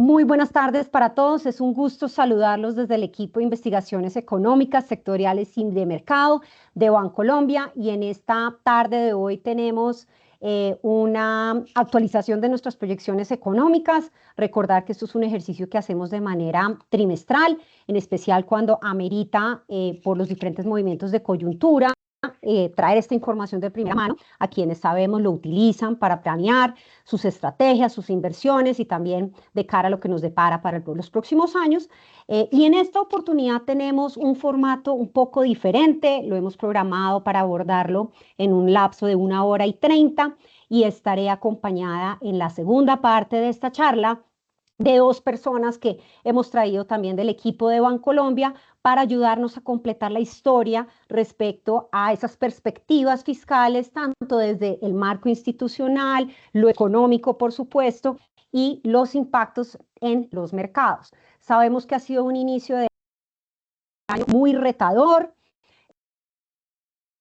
Muy buenas tardes para todos. Es un gusto saludarlos desde el equipo de investigaciones económicas, sectoriales y de mercado de Bancolombia. Y en esta tarde de hoy tenemos una actualización de nuestras proyecciones económicas. Recordar que esto es un ejercicio que hacemos de manera trimestral, en especial cuando amerita por los diferentes movimientos de coyuntura. Traer esta información de primera mano a quienes sabemos lo utilizan para planear sus estrategias, sus inversiones y también de cara a lo que nos depara para los próximos años. Y en esta oportunidad tenemos un formato un poco diferente, lo hemos programado para abordarlo en un lapso de 1 hora y 30 y estaré acompañada en la segunda parte de esta charla de dos personas que hemos traído también del equipo de Bancolombia para ayudarnos a completar la historia respecto a esas perspectivas fiscales, tanto desde el marco institucional, lo económico, por supuesto, y los impactos en los mercados. Sabemos que ha sido un inicio de año muy retador,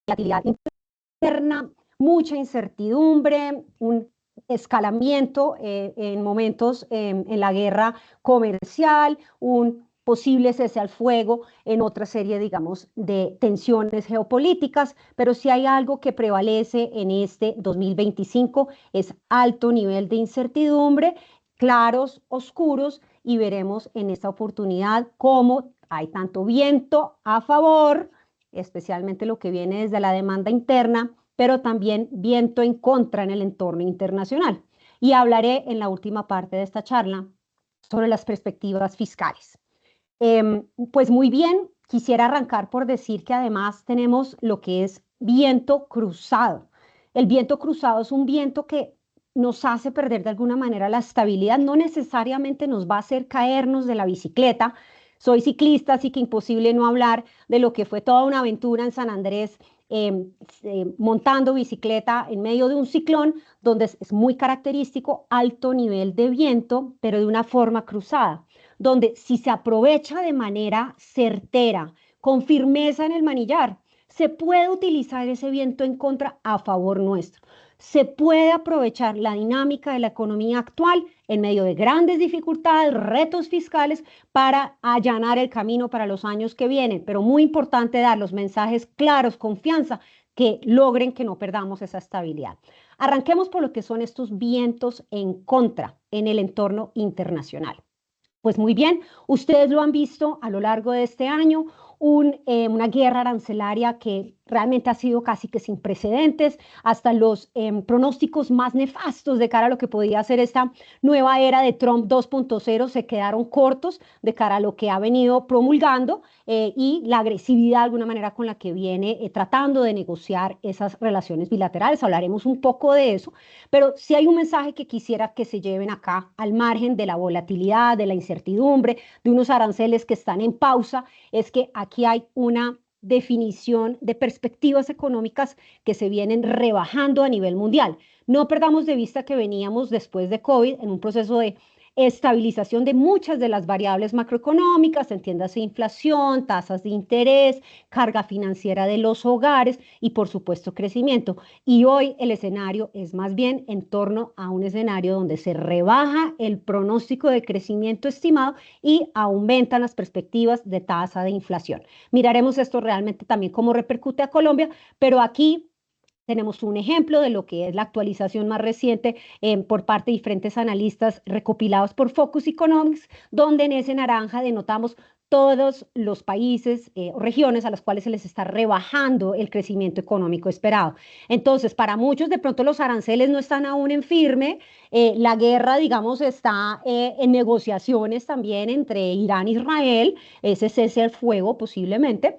volatilidad interna, mucha incertidumbre, un escalamiento en momentos en la guerra comercial, un posible cese al fuego en otra serie, digamos, de tensiones geopolíticas, pero si hay algo que prevalece en este 2025 es alto nivel de incertidumbre, claros, oscuros, y veremos en esta oportunidad cómo hay tanto viento a favor, especialmente lo que viene desde la demanda interna, pero también viento en contra en el entorno internacional. Y hablaré en la última parte de esta charla sobre las perspectivas fiscales. Pues muy bien, quisiera arrancar por decir que además tenemos lo que es viento cruzado. El viento cruzado es un viento que nos hace perder de alguna manera la estabilidad, no necesariamente nos va a hacer caernos de la bicicleta. Soy ciclista, así que imposible no hablar de lo que fue toda una aventura en San Andrés, montando bicicleta en medio de un ciclón, donde es muy característico alto nivel de viento, pero de una forma cruzada, donde si se aprovecha de manera certera, con firmeza en el manillar, se puede utilizar ese viento en contra a favor nuestro. Se puede aprovechar la dinámica de la economía actual en medio de grandes dificultades, retos fiscales, para allanar el camino para los años que vienen. Pero muy importante dar los mensajes claros, confianza, que logren que no perdamos esa estabilidad. Arranquemos por lo que son estos vientos en contra en el entorno internacional. Pues muy bien, ustedes lo han visto a lo largo de este año, una guerra arancelaria que realmente ha sido casi que sin precedentes, hasta los pronósticos más nefastos de cara a lo que podía ser esta nueva era de Trump 2.0 se quedaron cortos de cara a lo que ha venido promulgando y la agresividad de alguna manera con la que viene tratando de negociar esas relaciones bilaterales. Hablaremos un poco de eso, pero sí hay un mensaje que quisiera que se lleven acá al margen de la volatilidad, de la incertidumbre, de unos aranceles que están en pausa, es que aquí hay una definición de perspectivas económicas que se vienen rebajando a nivel mundial. No perdamos de vista que veníamos después de COVID en un proceso de estabilización de muchas de las variables macroeconómicas, entiéndase inflación, tasas de interés, carga financiera de los hogares y por supuesto crecimiento. Y hoy el escenario es más bien en torno a un escenario donde se rebaja el pronóstico de crecimiento estimado y aumentan las perspectivas de tasa de inflación. Miraremos esto realmente también cómo repercute a Colombia, pero aquí tenemos un ejemplo de lo que es la actualización más reciente por parte de diferentes analistas recopilados por Focus Economics, donde en ese naranja denotamos todos los países o regiones a las cuales se les está rebajando el crecimiento económico esperado. Entonces, para muchos de pronto los aranceles no están aún en firme, la guerra, digamos, está en negociaciones también entre Irán e Israel, ese cese al fuego posiblemente,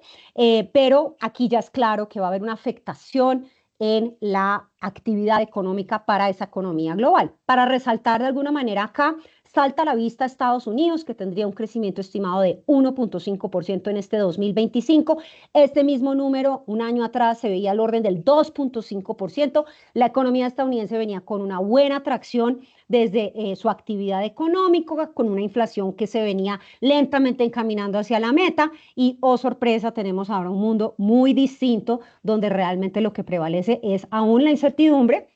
pero aquí ya es claro que va a haber una afectación en la actividad económica para esa economía global. Para resaltar de alguna manera acá, salta a la vista Estados Unidos, que tendría un crecimiento estimado de 1.5% en este 2025. Este mismo número, un año atrás, se veía al orden del 2.5%. La economía estadounidense venía con una buena atracción desde su actividad económica, con una inflación que se venía lentamente encaminando hacia la meta y, oh sorpresa, tenemos ahora un mundo muy distinto donde realmente lo que prevalece es aún la incertidumbre.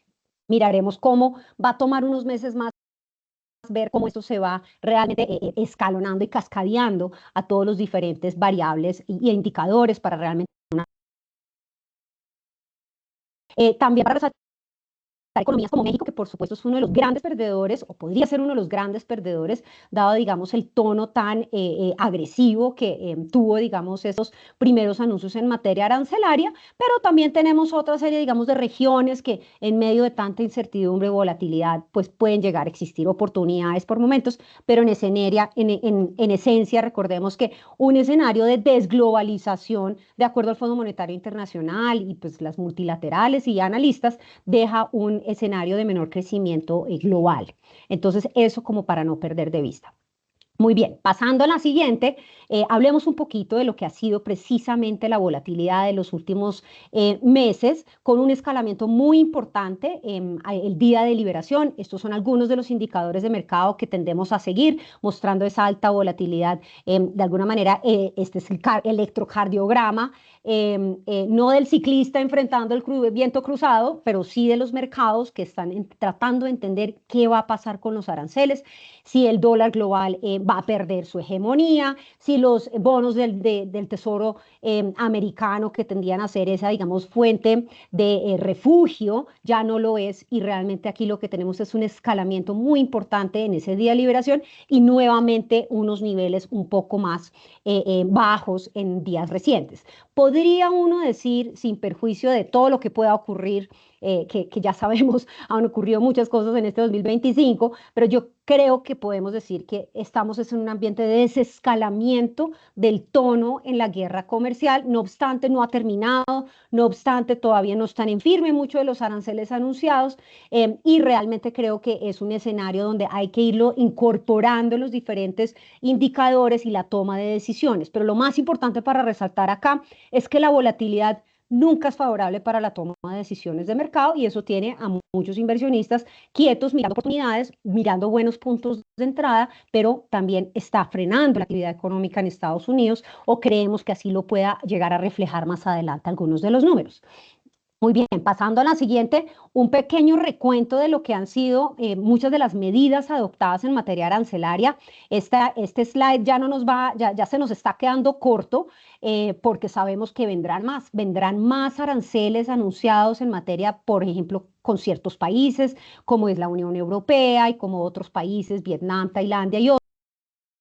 Miraremos cómo va a tomar unos meses más ver cómo esto se va realmente escalonando y cascadeando a todos los diferentes variables y indicadores para realmente también para resaltar economías como México, que por supuesto es uno de los grandes perdedores, o podría ser uno de los grandes perdedores, dado, digamos, el tono tan agresivo que tuvo, digamos, esos primeros anuncios en materia arancelaria, pero también tenemos otra serie, digamos, de regiones que en medio de tanta incertidumbre y volatilidad, pues pueden llegar a existir oportunidades por momentos, pero en esencia, recordemos que un escenario de desglobalización, de acuerdo al Fondo Monetario Internacional y pues las multilaterales y analistas, deja un escenario de menor crecimiento global. Entonces, eso como para no perder de vista. Muy bien, pasando a la siguiente, hablemos un poquito de lo que ha sido precisamente la volatilidad de los últimos meses, con un escalamiento muy importante el día de liberación. Estos son algunos de los indicadores de mercado que tendemos a seguir, mostrando esa alta volatilidad. De alguna manera, este es el electrocardiograma, no del ciclista enfrentando el viento cruzado, pero sí de los mercados que están tratando de entender qué va a pasar con los aranceles, si el dólar global va a perder su hegemonía, si los bonos del Tesoro americano, que tendían a ser esa, digamos, fuente de refugio, ya no lo es, y realmente aquí lo que tenemos es un escalamiento muy importante en ese día de liberación y nuevamente unos niveles un poco más bajos en días recientes. Podría uno decir, sin perjuicio de todo lo que pueda ocurrir, que ya sabemos, han ocurrido muchas cosas en este 2025, pero yo creo que podemos decir que estamos en un ambiente de desescalamiento del tono en la guerra comercial. No obstante, no ha terminado, no obstante, todavía no están en firme muchos de los aranceles anunciados, y realmente creo que es un escenario donde hay que irlo incorporando los diferentes indicadores y la toma de decisiones. Pero lo más importante para resaltar acá es que la volatilidad nunca es favorable para la toma de decisiones de mercado, y eso tiene a muchos inversionistas quietos, mirando oportunidades, mirando buenos puntos de entrada, pero también está frenando la actividad económica en Estados Unidos, o creemos que así lo pueda llegar a reflejar más adelante algunos de los números. Muy bien, pasando a la siguiente, un pequeño recuento de lo que han sido muchas de las medidas adoptadas en materia arancelaria. Este slide ya no nos va, ya se nos está quedando corto, porque sabemos que vendrán más aranceles anunciados en materia, por ejemplo, con ciertos países, como es la Unión Europea y como otros países, Vietnam, Tailandia y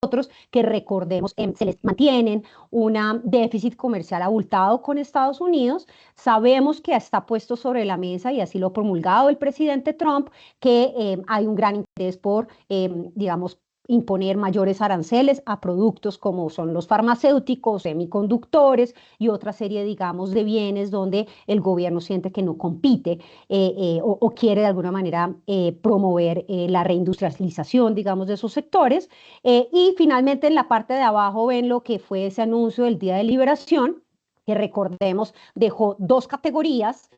otros que, recordemos, se les mantienen un déficit comercial abultado con Estados Unidos. Sabemos que está puesto sobre la mesa, y así lo ha promulgado el presidente Trump, que hay un gran interés por, digamos, imponer mayores aranceles a productos como son los farmacéuticos, semiconductores y otra serie, digamos, de bienes donde el gobierno siente que no compite, o quiere de alguna manera promover la reindustrialización, digamos, de esos sectores. Y finalmente, en la parte de abajo ven lo que fue ese anuncio del Día de Liberación, que, recordemos, dejó dos categorías: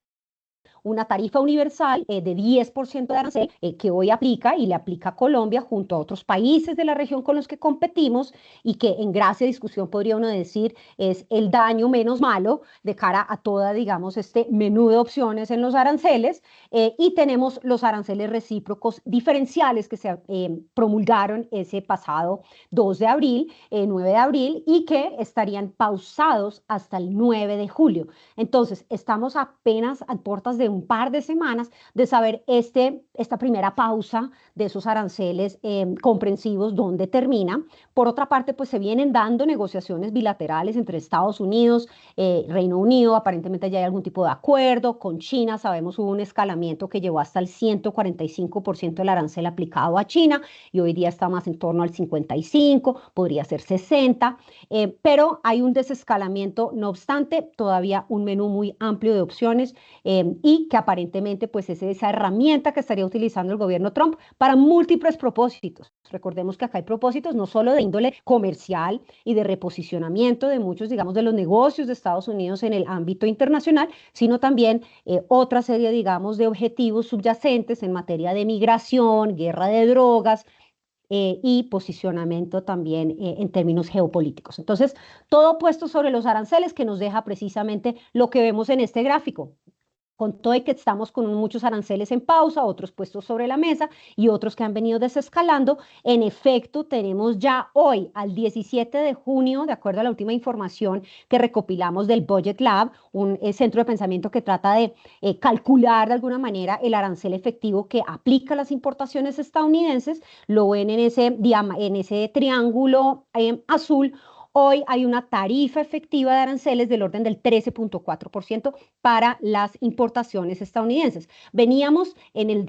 una tarifa universal de 10% de arancel, que hoy aplica y le aplica a Colombia junto a otros países de la región con los que competimos, y que en gracia de discusión podría uno decir es el daño menos malo de cara a toda, digamos, este menú de opciones en los aranceles. Y tenemos los aranceles recíprocos diferenciales que se promulgaron ese pasado 2 de abril, 9 de abril, y que estarían pausados hasta el 9 de julio. Entonces, estamos apenas a puertas de un par de semanas de saber esta primera pausa de esos aranceles comprensivos, dónde termina. Por otra parte, pues se vienen dando negociaciones bilaterales entre Estados Unidos, Reino Unido, aparentemente ya hay algún tipo de acuerdo. Con China sabemos hubo un escalamiento que llevó hasta el 145% del arancel aplicado a China, y hoy día está más en torno al 55, podría ser 60, pero hay un desescalamiento. No obstante, todavía un menú muy amplio de opciones, y que aparentemente pues es esa herramienta que estaría utilizando el gobierno Trump para múltiples propósitos. Recordemos que acá hay propósitos no solo de índole comercial y de reposicionamiento de muchos, digamos, de los negocios de Estados Unidos en el ámbito internacional, sino también otra serie, digamos, de objetivos subyacentes en materia de migración, guerra de drogas, y posicionamiento también en términos geopolíticos. Entonces, todo puesto sobre los aranceles, que nos deja precisamente lo que vemos en este gráfico, con todo y que estamos con muchos aranceles en pausa, otros puestos sobre la mesa y otros que han venido desescalando, en efecto tenemos ya hoy, al 17 de junio, de acuerdo a la última información que recopilamos del Budget Lab, un centro de pensamiento que trata de calcular de alguna manera el arancel efectivo que aplica a las importaciones estadounidenses, lo ven en ese triángulo azul. Hoy hay una tarifa efectiva de aranceles del orden del 13.4% para las importaciones estadounidenses. Veníamos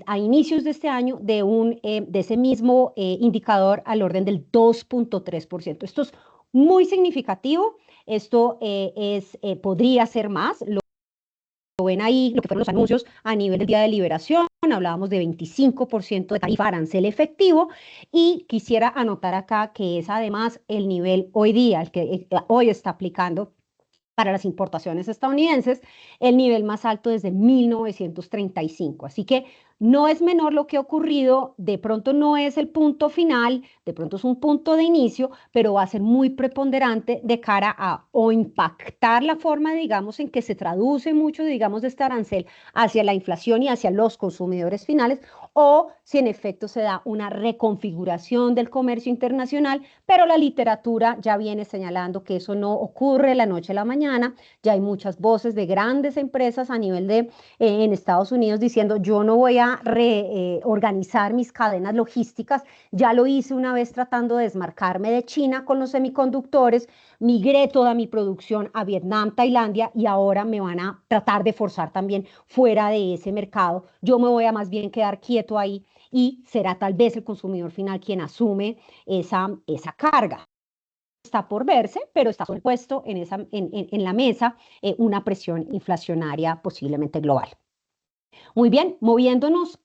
a inicios de este año de ese mismo indicador al orden del 2.3%. Esto es muy significativo. Esto podría ser más. Lo ven ahí, lo que fueron los anuncios a nivel del Día de Liberación, hablábamos de 25% de tarifa arancel efectivo, y quisiera anotar acá que es además el nivel hoy día, el que hoy está aplicando para las importaciones estadounidenses, el nivel más alto desde 1935. Así que no es menor lo que ha ocurrido, de pronto no es el punto final, de pronto es un punto de inicio, pero va a ser muy preponderante de cara a o impactar la forma, digamos, en que se traduce mucho, digamos, de este arancel hacia la inflación y hacia los consumidores finales, o si en efecto se da una reconfiguración del comercio internacional, pero la literatura ya viene señalando que eso no ocurre de la noche a la mañana. Ya hay muchas voces de grandes empresas a nivel en Estados Unidos diciendo yo no voy a reorganizar mis cadenas logísticas, ya lo hice una vez tratando de desmarcarme de China con los semiconductores, migré toda mi producción a Vietnam, Tailandia, y ahora me van a tratar de forzar también fuera de ese mercado. Yo me voy a más bien quedar quieto ahí y será tal vez el consumidor final quien asume esa carga. Está por verse, pero está puesto en la mesa una presión inflacionaria posiblemente global. Muy bien, moviéndonos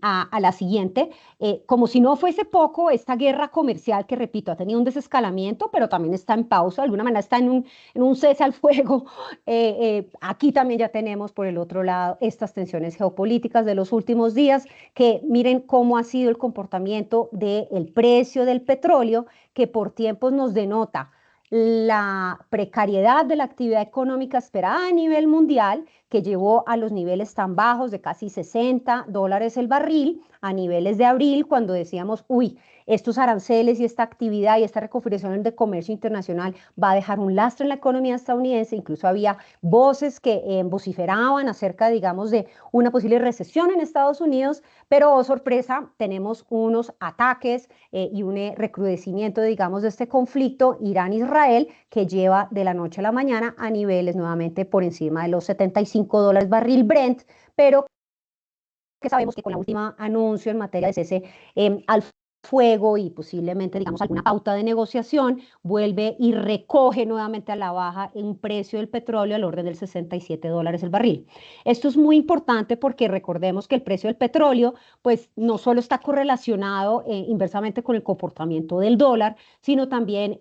a la siguiente, como si no fuese poco, esta guerra comercial que, repito, ha tenido un desescalamiento, pero también está en pausa, de alguna manera está en un cese al fuego. Aquí también ya tenemos por el otro lado estas tensiones geopolíticas de los últimos días, que miren cómo ha sido el comportamiento del precio del petróleo, que por tiempos nos denota la precariedad de la actividad económica esperada a nivel mundial, que llevó a los niveles tan bajos de casi $60 el barril a niveles de abril, cuando decíamos, uy, estos aranceles y esta actividad y esta reconfiguración de comercio internacional va a dejar un lastre en la economía estadounidense. Incluso había voces que vociferaban acerca, digamos, de una posible recesión en Estados Unidos, pero oh sorpresa, tenemos unos ataques y un recrudecimiento, digamos, de este conflicto Irán-Israel, que lleva de la noche a la mañana a niveles nuevamente por encima de los $75 barril Brent, pero que sabemos que con la última anuncio en materia de cese al fuego y posiblemente, digamos, alguna pauta de negociación, vuelve y recoge nuevamente a la baja un precio del petróleo al orden del $67 el barril. Esto es muy importante porque recordemos que el precio del petróleo, pues, no solo está correlacionado inversamente con el comportamiento del dólar, sino también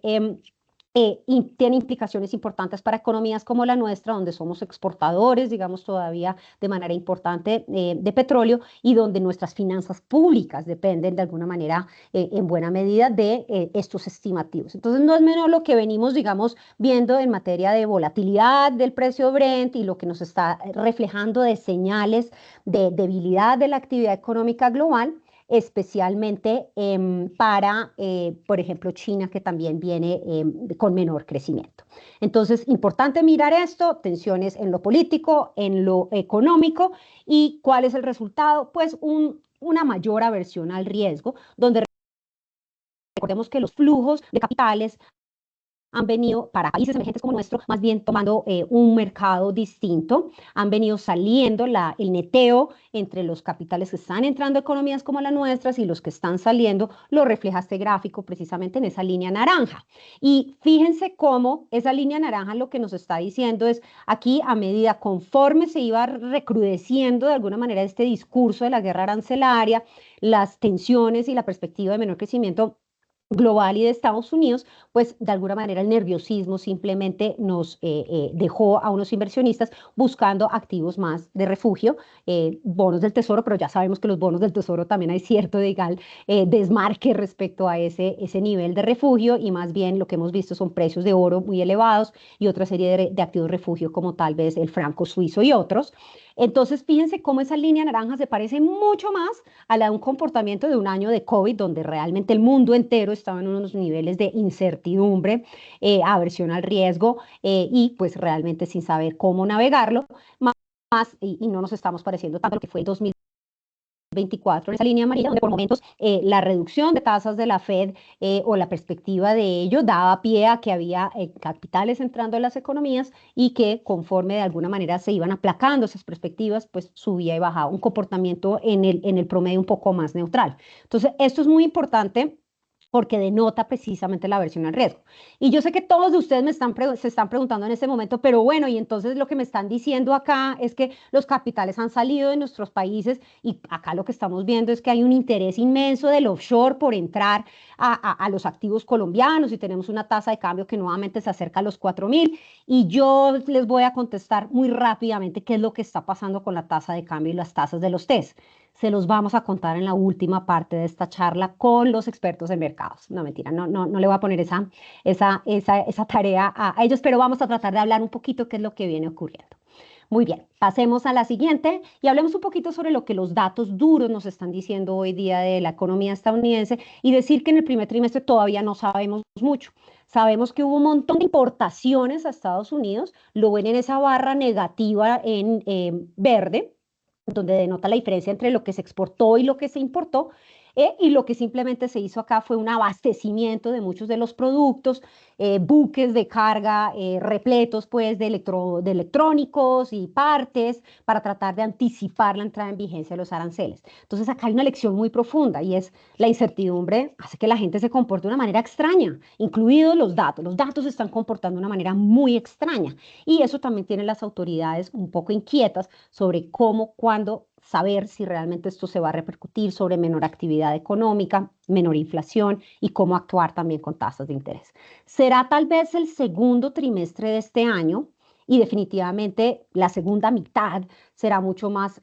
tiene implicaciones importantes para economías como la nuestra, donde somos exportadores, digamos, todavía de manera importante de petróleo, y donde nuestras finanzas públicas dependen de alguna manera, en buena medida, de estos estimativos. Entonces, no es menor lo que venimos, digamos, viendo en materia de volatilidad del precio Brent y lo que nos está reflejando de señales de debilidad de la actividad económica global, especialmente para, por ejemplo, China, que también viene con menor crecimiento. Entonces, importante mirar esto, tensiones en lo político, en lo económico, y ¿cuál es el resultado? Pues una mayor aversión al riesgo, donde recordemos que los flujos de capitales han venido para países emergentes como nuestro, más bien tomando un mercado distinto, han venido saliendo el neteo entre los capitales que están entrando a economías como la nuestra y los que están saliendo, lo refleja este gráfico precisamente en esa línea naranja. Y fíjense cómo esa línea naranja lo que nos está diciendo es, aquí a medida conforme se iba recrudeciendo de alguna manera este discurso de la guerra arancelaria, las tensiones y la perspectiva de menor crecimiento global y de Estados Unidos, pues de alguna manera el nerviosismo simplemente nos dejó a unos inversionistas buscando activos más de refugio, bonos del tesoro, pero ya sabemos que los bonos del tesoro también hay cierto desmarque respecto a ese nivel de refugio, y más bien lo que hemos visto son precios de oro muy elevados y otra serie de activos de refugio como tal vez el franco suizo y otros. Entonces, fíjense cómo esa línea naranja se parece mucho más a la de un comportamiento de un año de COVID, donde realmente el mundo entero estaba en unos niveles de incertidumbre, aversión al riesgo y pues realmente sin saber cómo navegarlo, y no nos estamos pareciendo tanto a lo que fue el 2024 en esa línea amarilla, donde por momentos la reducción de tasas de la Fed o la perspectiva de ello daba pie a que había capitales entrando en las economías y que conforme de alguna manera se iban aplacando esas perspectivas, pues subía y bajaba un comportamiento en el promedio un poco más neutral. Entonces, esto es muy importante porque denota precisamente la aversión al riesgo. Y yo sé que todos de ustedes se están preguntando en este momento, pero bueno, y entonces lo que me están diciendo acá es que los capitales han salido de nuestros países y acá lo que estamos viendo es que hay un interés inmenso del offshore por entrar a los activos colombianos y tenemos una tasa de cambio que nuevamente se acerca a los 4.000 y yo les voy a contestar muy rápidamente qué es lo que está pasando con la tasa de cambio y las tasas de los TES. Se los vamos a contar en la última parte de esta charla con los expertos en mercados. No, mentira, no le voy a poner esa tarea a ellos, pero vamos a tratar de hablar un poquito qué es lo que viene ocurriendo. Muy bien, pasemos a la siguiente y hablemos un poquito sobre lo que los datos duros nos están diciendo hoy día de la economía estadounidense y decir que en el primer trimestre todavía no sabemos mucho. Sabemos que hubo un montón de importaciones a Estados Unidos, lo ven en esa barra negativa en verde, donde denota la diferencia entre lo que se exportó y lo que se importó, y lo que simplemente se hizo acá fue un abastecimiento de muchos de los productos, buques de carga repletos pues de electrónicos y partes para tratar de anticipar la entrada en vigencia de los aranceles. Entonces acá hay una lección muy profunda y es la incertidumbre hace que la gente se comporte de una manera extraña, incluidos los datos. Los datos se están comportando de una manera muy extraña y eso también tiene las autoridades un poco inquietas sobre cómo, cuándo saber si realmente esto se va a repercutir sobre menor actividad económica, menor inflación y cómo actuar también con tasas de interés. Será tal vez el segundo trimestre de este año y definitivamente la segunda mitad será mucho más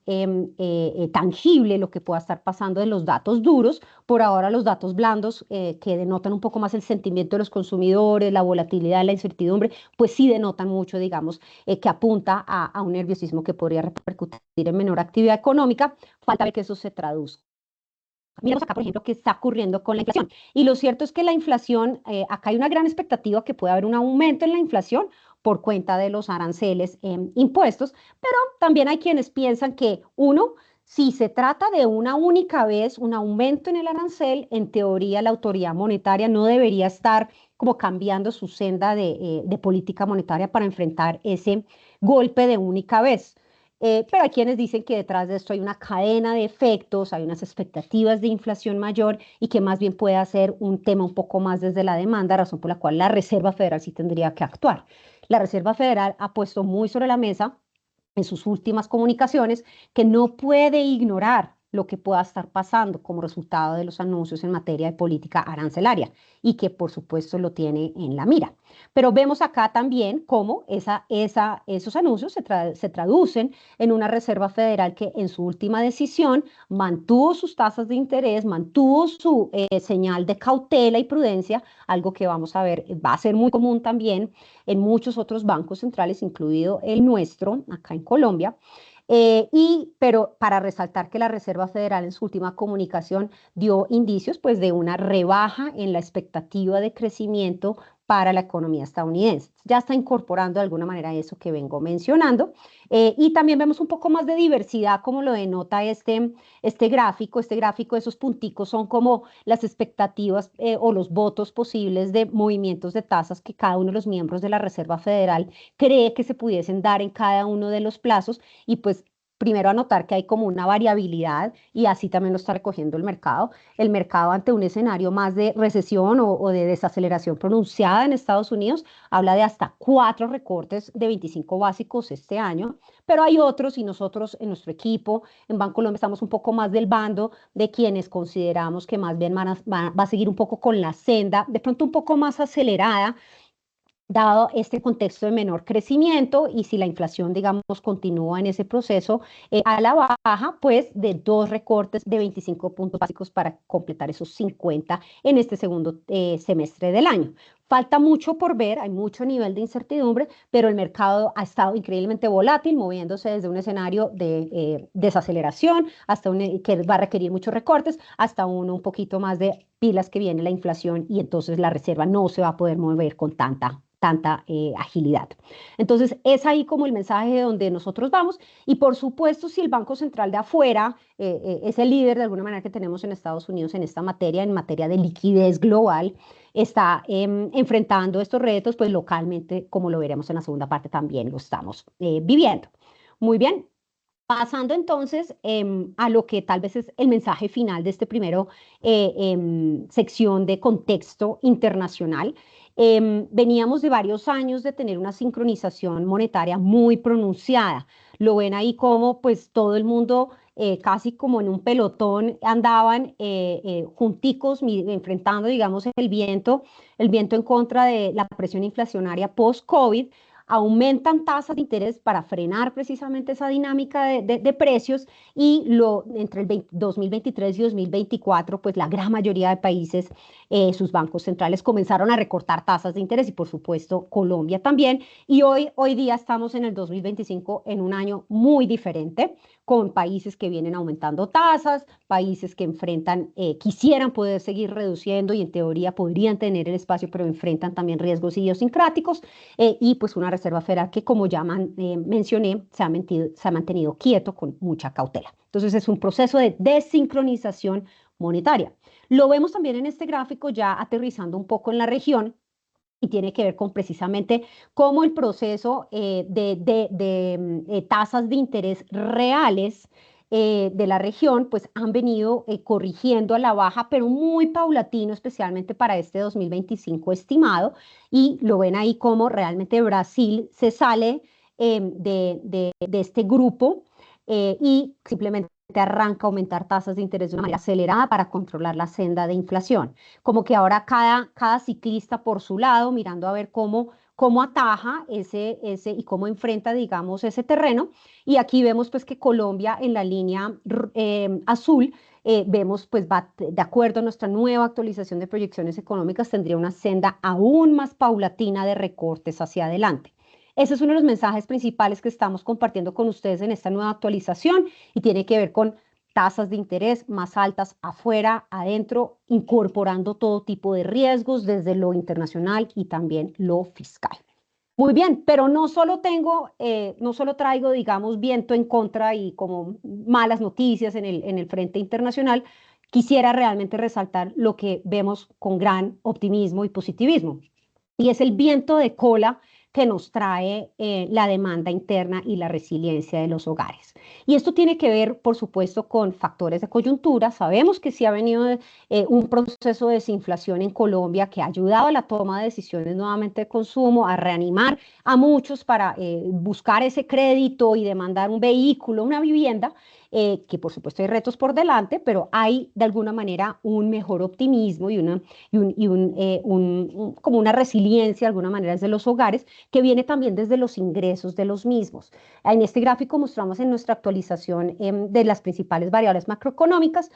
tangible lo que pueda estar pasando en los datos duros. Por ahora los datos blandos que denotan un poco más el sentimiento de los consumidores, la volatilidad, la incertidumbre, pues sí denotan mucho, digamos, que apunta a un nerviosismo que podría repercutir en menor actividad económica. Falta ver que eso se traduzca. Miremos acá, por ejemplo, qué está ocurriendo con la inflación. Y lo cierto es que la inflación, acá hay una gran expectativa que puede haber un aumento en la inflación por cuenta de los aranceles impuestos, pero también hay quienes piensan que, uno, si se trata de una única vez, un aumento en el arancel, en teoría la autoridad monetaria no debería estar como cambiando su senda de política monetaria para enfrentar ese golpe de única vez. Pero hay quienes dicen que detrás de esto hay una cadena de efectos, hay unas expectativas de inflación mayor y que más bien puede ser un tema un poco más desde la demanda, razón por la cual la Reserva Federal sí tendría que actuar. La Reserva Federal ha puesto muy sobre la mesa en sus últimas comunicaciones que no puede ignorar lo que pueda estar pasando como resultado de los anuncios en materia de política arancelaria y que por supuesto lo tiene en la mira. Pero vemos acá también cómo esos anuncios se traducen en una Reserva Federal que en su última decisión mantuvo sus tasas de interés, mantuvo su señal de cautela y prudencia, algo que vamos a ver va a ser muy común también en muchos otros bancos centrales, incluido el nuestro, acá en Colombia. Pero para resaltar que la Reserva Federal en su última comunicación dio indicios pues, de una rebaja en la expectativa de crecimiento para la economía estadounidense. Ya está incorporando de alguna manera eso que vengo mencionando. Y también vemos un poco más de diversidad, como lo denota este gráfico. Este gráfico, esos punticos son como las expectativas o los votos posibles de movimientos de tasas que cada uno de los miembros de la Reserva Federal cree que se pudiesen dar en cada uno de los plazos y pues primero anotar que hay como una variabilidad y así también lo está recogiendo el mercado. El mercado ante un escenario más de recesión o de desaceleración pronunciada en Estados Unidos habla de hasta 4 recortes de 25 básicos este año, pero hay otros y nosotros en nuestro equipo en Bancolombia estamos un poco más del bando de quienes consideramos que más bien va a seguir un poco con la senda, de pronto un poco más acelerada dado este contexto de menor crecimiento y si la inflación, digamos, continúa en ese proceso a la baja, pues de 2 recortes de 25 puntos básicos para completar esos 50 en este segundo semestre del año. Falta mucho por ver, hay mucho nivel de incertidumbre, pero el mercado ha estado increíblemente volátil, moviéndose desde un escenario de desaceleración hasta que va a requerir muchos recortes, hasta uno un poquito más de pilas que viene la inflación y entonces la reserva no se va a poder mover con tanta agilidad. Entonces, es ahí como el mensaje de donde nosotros vamos y por supuesto, si el Banco Central de afuera es el líder de alguna manera que tenemos en Estados Unidos en esta materia, en materia de liquidez global, está enfrentando estos retos, pues localmente, como lo veremos en la segunda parte, también lo estamos viviendo. Muy bien. Pasando entonces a lo que tal vez es el mensaje final de este primero sección de contexto internacional. Veníamos de varios años de tener una sincronización monetaria muy pronunciada. Lo ven ahí como pues todo el mundo casi como en un pelotón andaban junticos enfrentando digamos el viento en contra de la presión inflacionaria post-COVID. Aumentan tasas de interés para frenar precisamente esa dinámica de precios y entre el 2023 y 2024, pues la gran mayoría de países, sus bancos centrales comenzaron a recortar tasas de interés y por supuesto Colombia también. Y hoy día estamos en el 2025 en un año muy diferente, con países que vienen aumentando tasas, países que quisieran poder seguir reduciendo y en teoría podrían tener el espacio, pero enfrentan también riesgos idiosincráticos y pues una Reserva Federal que, como ya mencioné, se ha mantenido quieto con mucha cautela. Entonces es un proceso de desincronización monetaria. Lo vemos también en este gráfico ya aterrizando un poco en la región y tiene que ver con precisamente cómo el proceso de tasas de interés reales de la región, pues han venido corrigiendo a la baja, pero muy paulatino, especialmente para este 2025 estimado. Y lo ven ahí como realmente Brasil se sale de este grupo y simplemente arranca a aumentar tasas de interés de una manera acelerada para controlar la senda de inflación. Como que ahora cada ciclista por su lado, mirando a ver cómo ataja y cómo enfrenta, digamos, ese terreno. Y aquí vemos pues que Colombia en la línea azul, vemos pues va de acuerdo a nuestra nueva actualización de proyecciones económicas, tendría una senda aún más paulatina de recortes hacia adelante. Ese es uno de los mensajes principales que estamos compartiendo con ustedes en esta nueva actualización y tiene que ver con tasas de interés más altas afuera, adentro, incorporando todo tipo de riesgos desde lo internacional y también lo fiscal. Muy bien, pero no solo traigo, digamos, viento en contra y como malas noticias en el frente internacional, quisiera realmente resaltar lo que vemos con gran optimismo y positivismo, y es el viento de cola que nos trae la demanda interna y la resiliencia de los hogares. Y esto tiene que ver, por supuesto, con factores de coyuntura. Sabemos que sí ha venido un proceso de desinflación en Colombia que ha ayudado a la toma de decisiones nuevamente de consumo, a reanimar a muchos para buscar ese crédito y demandar un vehículo, una vivienda, que por supuesto hay retos por delante, pero hay de alguna manera un mejor optimismo como una resiliencia de alguna manera desde los hogares que viene también desde los ingresos de los mismos. En este gráfico mostramos en nuestra actualización de las principales variables macroeconómicas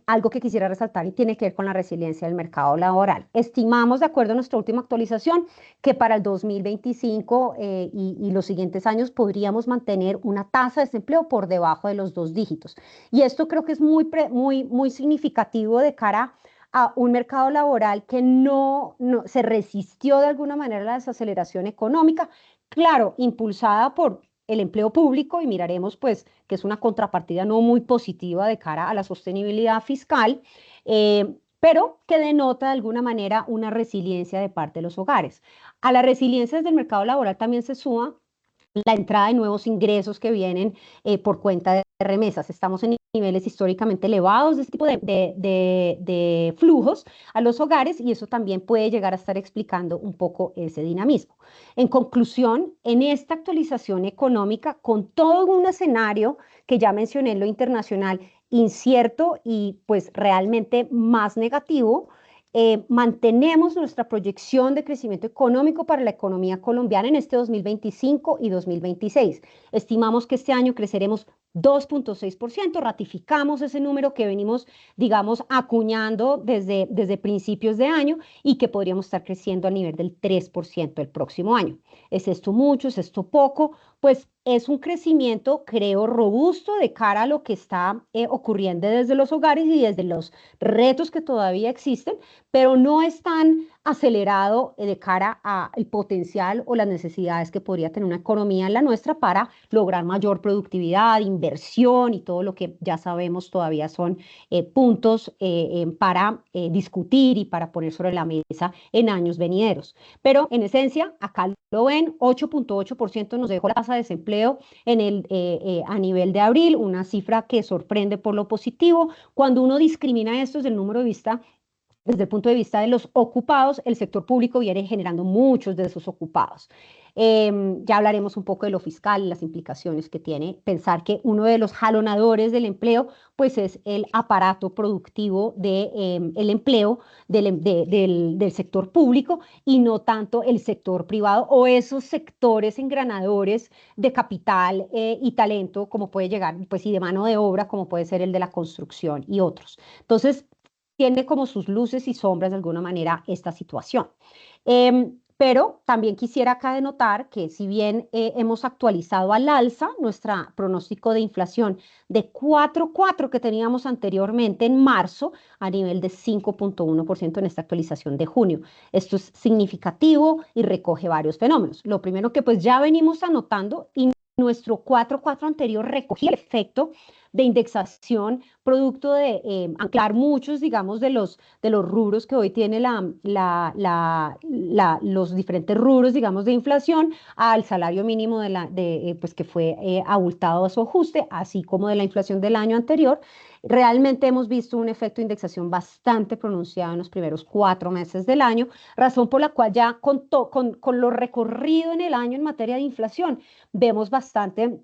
algo que quisiera resaltar y tiene que ver con la resiliencia del mercado laboral. Estimamos, de acuerdo a nuestra última actualización, que para el 2025 y los siguientes años podríamos mantener una tasa de desempleo por debajo de los 2 dígitos. Y esto creo que es muy significativo de cara a un mercado laboral que no se resistió de alguna manera a la desaceleración económica, claro, impulsada por el empleo público y miraremos pues que es una contrapartida no muy positiva de cara a la sostenibilidad fiscal, pero que denota de alguna manera una resiliencia de parte de los hogares. A la resiliencia desde el mercado laboral también se suma la entrada de nuevos ingresos que vienen por cuenta de remesas. Estamos en niveles históricamente elevados de este tipo de flujos a los hogares y eso también puede llegar a estar explicando un poco ese dinamismo. En conclusión, en esta actualización económica, con todo un escenario que ya mencioné en lo internacional, incierto y pues realmente más negativo, mantenemos nuestra proyección de crecimiento económico para la economía colombiana en este 2025 y 2026. Estimamos que este año creceremos 2,6%, ratificamos ese número que venimos, digamos, acuñando desde principios de año y que podríamos estar creciendo a nivel del 3% el próximo año. ¿Es esto mucho? ¿Es esto poco? Pues es un crecimiento, creo, robusto de cara a lo que está ocurriendo desde los hogares y desde los retos que todavía existen, pero no es tan acelerado de cara al potencial o las necesidades que podría tener una economía en la nuestra para lograr mayor productividad, inversión y todo lo que ya sabemos todavía son puntos para discutir y para poner sobre la mesa en años venideros. Pero en esencia, acá lo ven, 8,8% nos dejó la tasa de desempleo a nivel de abril, una cifra que sorprende por lo positivo. Cuando uno discrimina esto desde el número de vista desde el punto de vista de los ocupados, el sector público viene generando muchos de esos ocupados. Ya hablaremos un poco de lo fiscal y las implicaciones que tiene pensar que uno de los jalonadores del empleo pues es el aparato productivo del empleo del sector público y no tanto el sector privado o esos sectores engranadores de capital y talento como puede llegar pues y de mano de obra como puede ser el de la construcción y otros. Entonces, tiene como sus luces y sombras de alguna manera esta situación. Pero también quisiera acá denotar que si bien hemos actualizado al alza nuestro pronóstico de inflación de 4,4 que teníamos anteriormente en marzo a nivel de 5,1% en esta actualización de junio. Esto es significativo y recoge varios fenómenos. Lo primero que pues ya venimos anotando y nuestro 4,4 anterior recogía el efecto de indexación producto de anclar muchos, digamos, de los rubros que hoy tiene los diferentes rubros, digamos, de inflación al salario mínimo pues, que fue abultado a su ajuste, así como de la inflación del año anterior. Realmente hemos visto un efecto de indexación bastante pronunciado en los primeros 4 meses del año, razón por la cual ya con lo recorrido en el año en materia de inflación, vemos bastante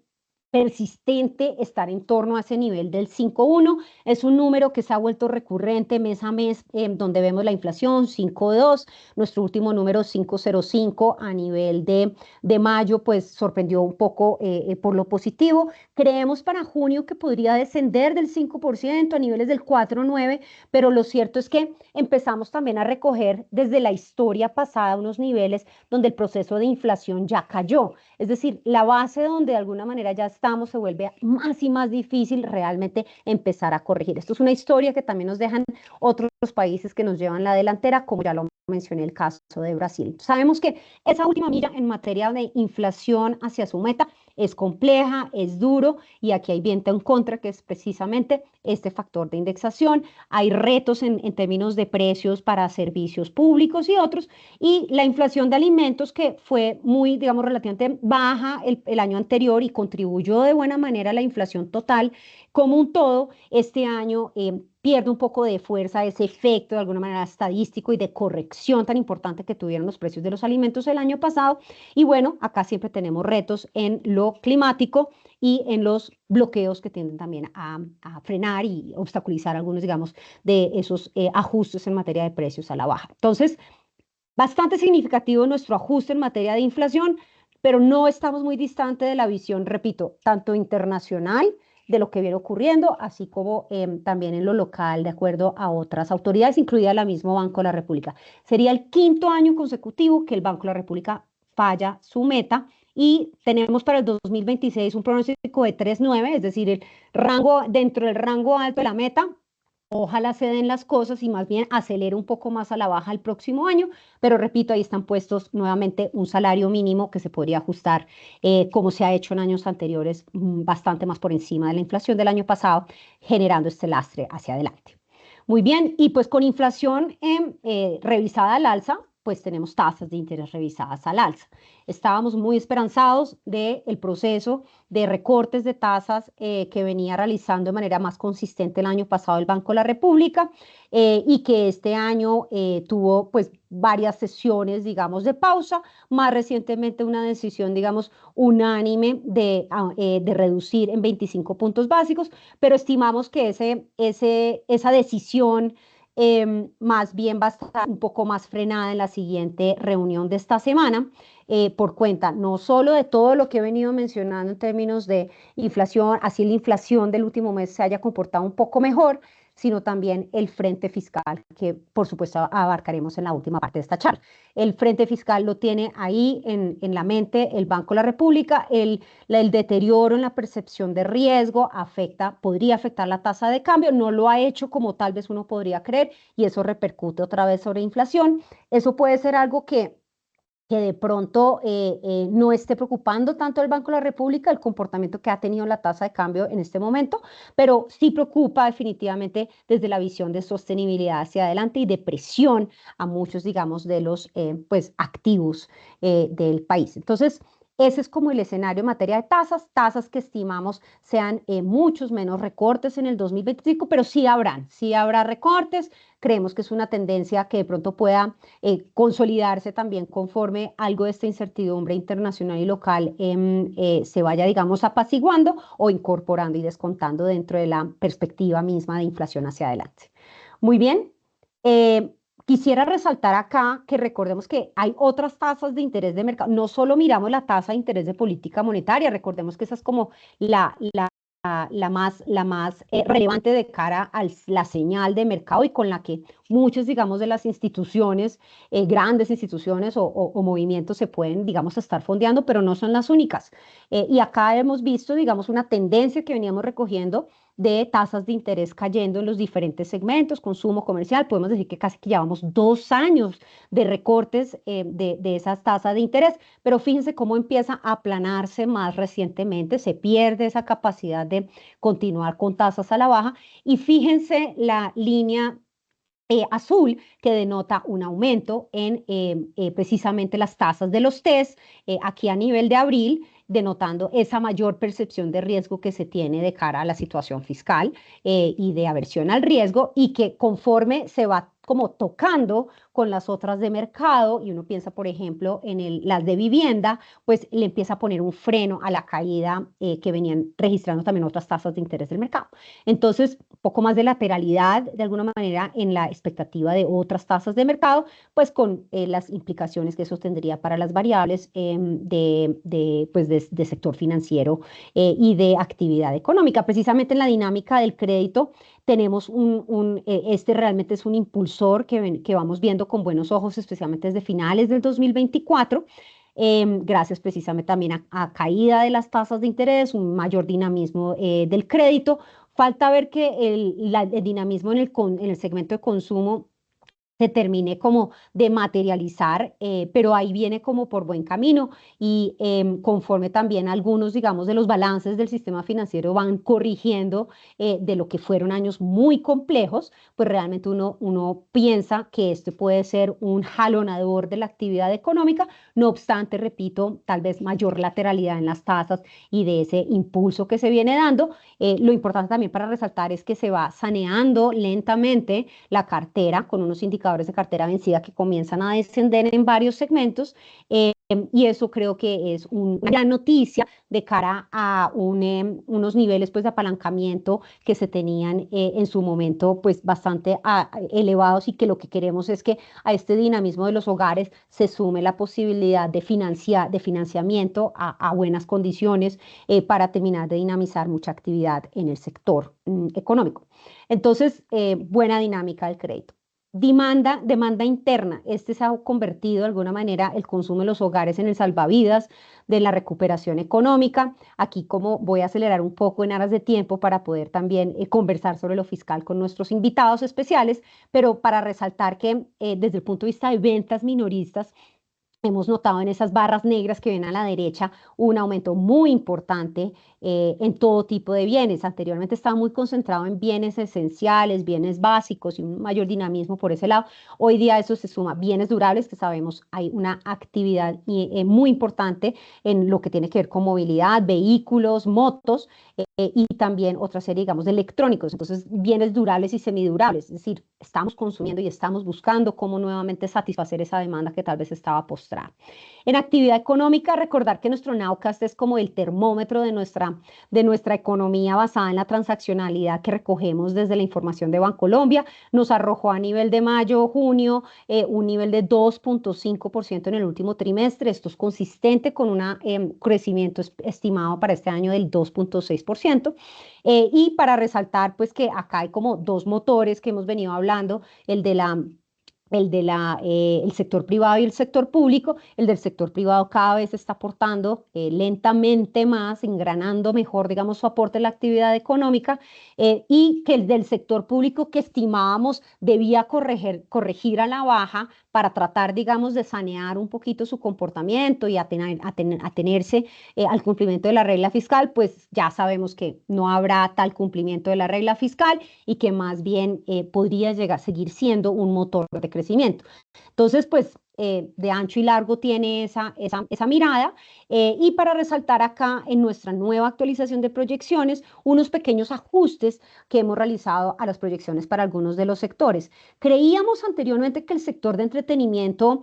persistente estar en torno a ese nivel del 5,1. Es un número que se ha vuelto recurrente mes a mes, donde vemos la inflación 5,2. Nuestro último número 5,05 a nivel de mayo, pues sorprendió un poco por lo positivo. Creemos para junio que podría descender del 5% a niveles del 4,9, pero lo cierto es que empezamos también a recoger desde la historia pasada unos niveles donde el proceso de inflación ya cayó. Es decir, la base donde de alguna manera ya estamos se vuelve más y más difícil realmente empezar a corregir. Esto es una historia que también nos dejan otros países que nos llevan la delantera, como ya lo mencioné el caso de Brasil. Sabemos que esa última milla en materia de inflación hacia su meta es compleja, es duro y aquí hay viento en contra, que es precisamente este factor de indexación. Hay retos en términos de precios para servicios públicos y otros, y la inflación de alimentos que fue muy, digamos, relativamente baja el año anterior y contribuyó de buena manera a la inflación total como un todo, este año pierde un poco de fuerza ese efecto de alguna manera estadístico y de corrección tan importante que tuvieron los precios de los alimentos el año pasado. Y bueno, acá siempre tenemos retos en lo climático y en los bloqueos que tienden también a frenar y obstaculizar algunos, digamos, de esos ajustes en materia de precios a la baja. Entonces, bastante significativo nuestro ajuste en materia de inflación, pero no estamos muy distantes de la visión, repito, tanto internacional de lo que viene ocurriendo, así como también en lo local, de acuerdo a otras autoridades, incluida el mismo Banco de la República. Sería el quinto año consecutivo que el Banco de la República falla su meta y tenemos para el 2026 un pronóstico de 3,9, es decir, dentro del rango alto de la meta. Ojalá se den las cosas y más bien acelere un poco más a la baja el próximo año, pero repito, ahí están puestos nuevamente un salario mínimo que se podría ajustar, como se ha hecho en años anteriores, bastante más por encima de la inflación del año pasado, generando este lastre hacia adelante. Muy bien, y pues con inflación revisada al alza, pues tenemos tasas de interés revisadas al alza. Estábamos muy esperanzados del proceso de recortes de tasas que venía realizando de manera más consistente el año pasado el Banco de la República y que este año tuvo pues varias sesiones, digamos, de pausa, más recientemente una decisión, digamos, unánime de reducir en 25 puntos básicos, pero estimamos que esa decisión más bien va a estar un poco más frenada en la siguiente reunión de esta semana, por cuenta no solo de todo lo que he venido mencionando en términos de inflación, así la inflación del último mes se haya comportado un poco mejor, sino también el frente fiscal, que por supuesto abarcaremos en la última parte de esta charla. El frente fiscal lo tiene ahí en la mente el Banco de la República. El deterioro en la percepción de riesgo podría afectar la tasa de cambio. No lo ha hecho como tal vez uno podría creer y eso repercute otra vez sobre inflación. Eso puede ser algo que de pronto no esté preocupando tanto al Banco de la República el comportamiento que ha tenido la tasa de cambio en este momento, pero sí preocupa definitivamente desde la visión de sostenibilidad hacia adelante y de presión a muchos, digamos, de los pues, activos del país. Entonces, ese es como el escenario en materia de tasas que estimamos sean muchos menos recortes en el 2025, pero sí habrá recortes. Creemos que es una tendencia que de pronto pueda consolidarse también conforme algo de esta incertidumbre internacional y local se vaya, digamos, apaciguando o incorporando y descontando dentro de la perspectiva misma de inflación hacia adelante. Muy bien. Quisiera resaltar acá que recordemos que hay otras tasas de interés de mercado. No solo miramos la tasa de interés de política monetaria, recordemos que esa es como la más relevante de cara a la señal de mercado y con la que muchos, digamos, de las instituciones, grandes instituciones o movimientos se pueden, digamos, estar fondeando, pero no son las únicas. Y acá hemos visto, digamos, una tendencia que veníamos recogiendo de tasas de interés cayendo en los diferentes segmentos, consumo comercial. Podemos decir que casi que llevamos 2 años de recortes de esas tasas de interés, pero fíjense cómo empieza a aplanarse más recientemente, se pierde esa capacidad de continuar con tasas a la baja y fíjense la línea azul que denota un aumento en precisamente las tasas de los TES aquí a nivel de abril, denotando esa mayor percepción de riesgo que se tiene de cara a la situación fiscal y de aversión al riesgo y que conforme se va como tocando con las otras de mercado y uno piensa, por ejemplo, en las de vivienda, pues le empieza a poner un freno a la caída que venían registrando también otras tasas de interés del mercado. Entonces, poco más de lateralidad de alguna manera en la expectativa de otras tasas de mercado, pues con las implicaciones que eso tendría para las variables de sector financiero y de actividad económica. Precisamente en la dinámica del crédito tenemos este realmente es un impulsor que vamos viendo con buenos ojos, especialmente desde finales del 2024. Gracias precisamente también a caída de las tasas de interés, un mayor dinamismo del crédito. Falta ver que el dinamismo en el segmento de consumo se termine como de materializar, pero ahí viene como por buen camino y conforme también algunos, digamos, de los balances del sistema financiero van corrigiendo de lo que fueron años muy complejos, pues realmente uno piensa que este puede ser un jalonador de la actividad económica, no obstante, repito, tal vez mayor lateralidad en las tasas y de ese impulso que se viene dando. Lo importante también para resaltar es que se va saneando lentamente la cartera con unos indicadores de cartera vencida que comienzan a descender en varios segmentos y eso creo que es una gran noticia de cara a unos niveles pues, de apalancamiento que se tenían en su momento pues, bastante elevados y que lo que queremos es que a este dinamismo de los hogares se sume la posibilidad de financiamiento a buenas condiciones para terminar de dinamizar mucha actividad en el sector económico. Entonces, buena dinámica del crédito. Demanda interna. Este se ha convertido de alguna manera el consumo de los hogares en el salvavidas de la recuperación económica. Aquí como voy a acelerar un poco en aras de tiempo para poder también conversar sobre lo fiscal con nuestros invitados especiales, pero para resaltar que desde el punto de vista de ventas minoristas, hemos notado en esas barras negras que ven a la derecha un aumento muy importante en todo tipo de bienes. Anteriormente estaba muy concentrado en bienes esenciales, bienes básicos y un mayor dinamismo por ese lado. Hoy día eso se suma a bienes durables, que sabemos hay una actividad muy importante en lo que tiene que ver con movilidad, vehículos, motos y también otra serie, digamos, de electrónicos. Entonces, bienes durables y semidurables, es decir, estamos consumiendo y estamos buscando cómo nuevamente satisfacer esa demanda que tal vez estaba postrada. mostrar. En actividad económica, recordar que nuestro Nowcast es como el termómetro de nuestra economía basada en la transaccionalidad que recogemos desde la información de Bancolombia. Nos arrojó a nivel de mayo-junio un nivel de 2.5% en el último trimestre. Esto es consistente con un crecimiento estimado para este año del 2.6%. Y para resaltar, pues que acá hay como dos motores que hemos venido hablando, el sector privado y el sector público. El del sector privado cada vez está aportando lentamente más, engranando mejor, digamos, su aporte en la actividad económica, y que el del sector público, que estimábamos debía corregir a la baja para tratar, digamos, de sanear un poquito su comportamiento y atenerse al cumplimiento de la regla fiscal, pues ya sabemos que no habrá tal cumplimiento de la regla fiscal y que más bien podría llegar a seguir siendo un motor de crecimiento. Entonces, pues de ancho y largo tiene esa mirada. Y para resaltar acá en nuestra nueva actualización de proyecciones, unos pequeños ajustes que hemos realizado a las proyecciones para algunos de los sectores. Creíamos anteriormente que el sector de entretenimiento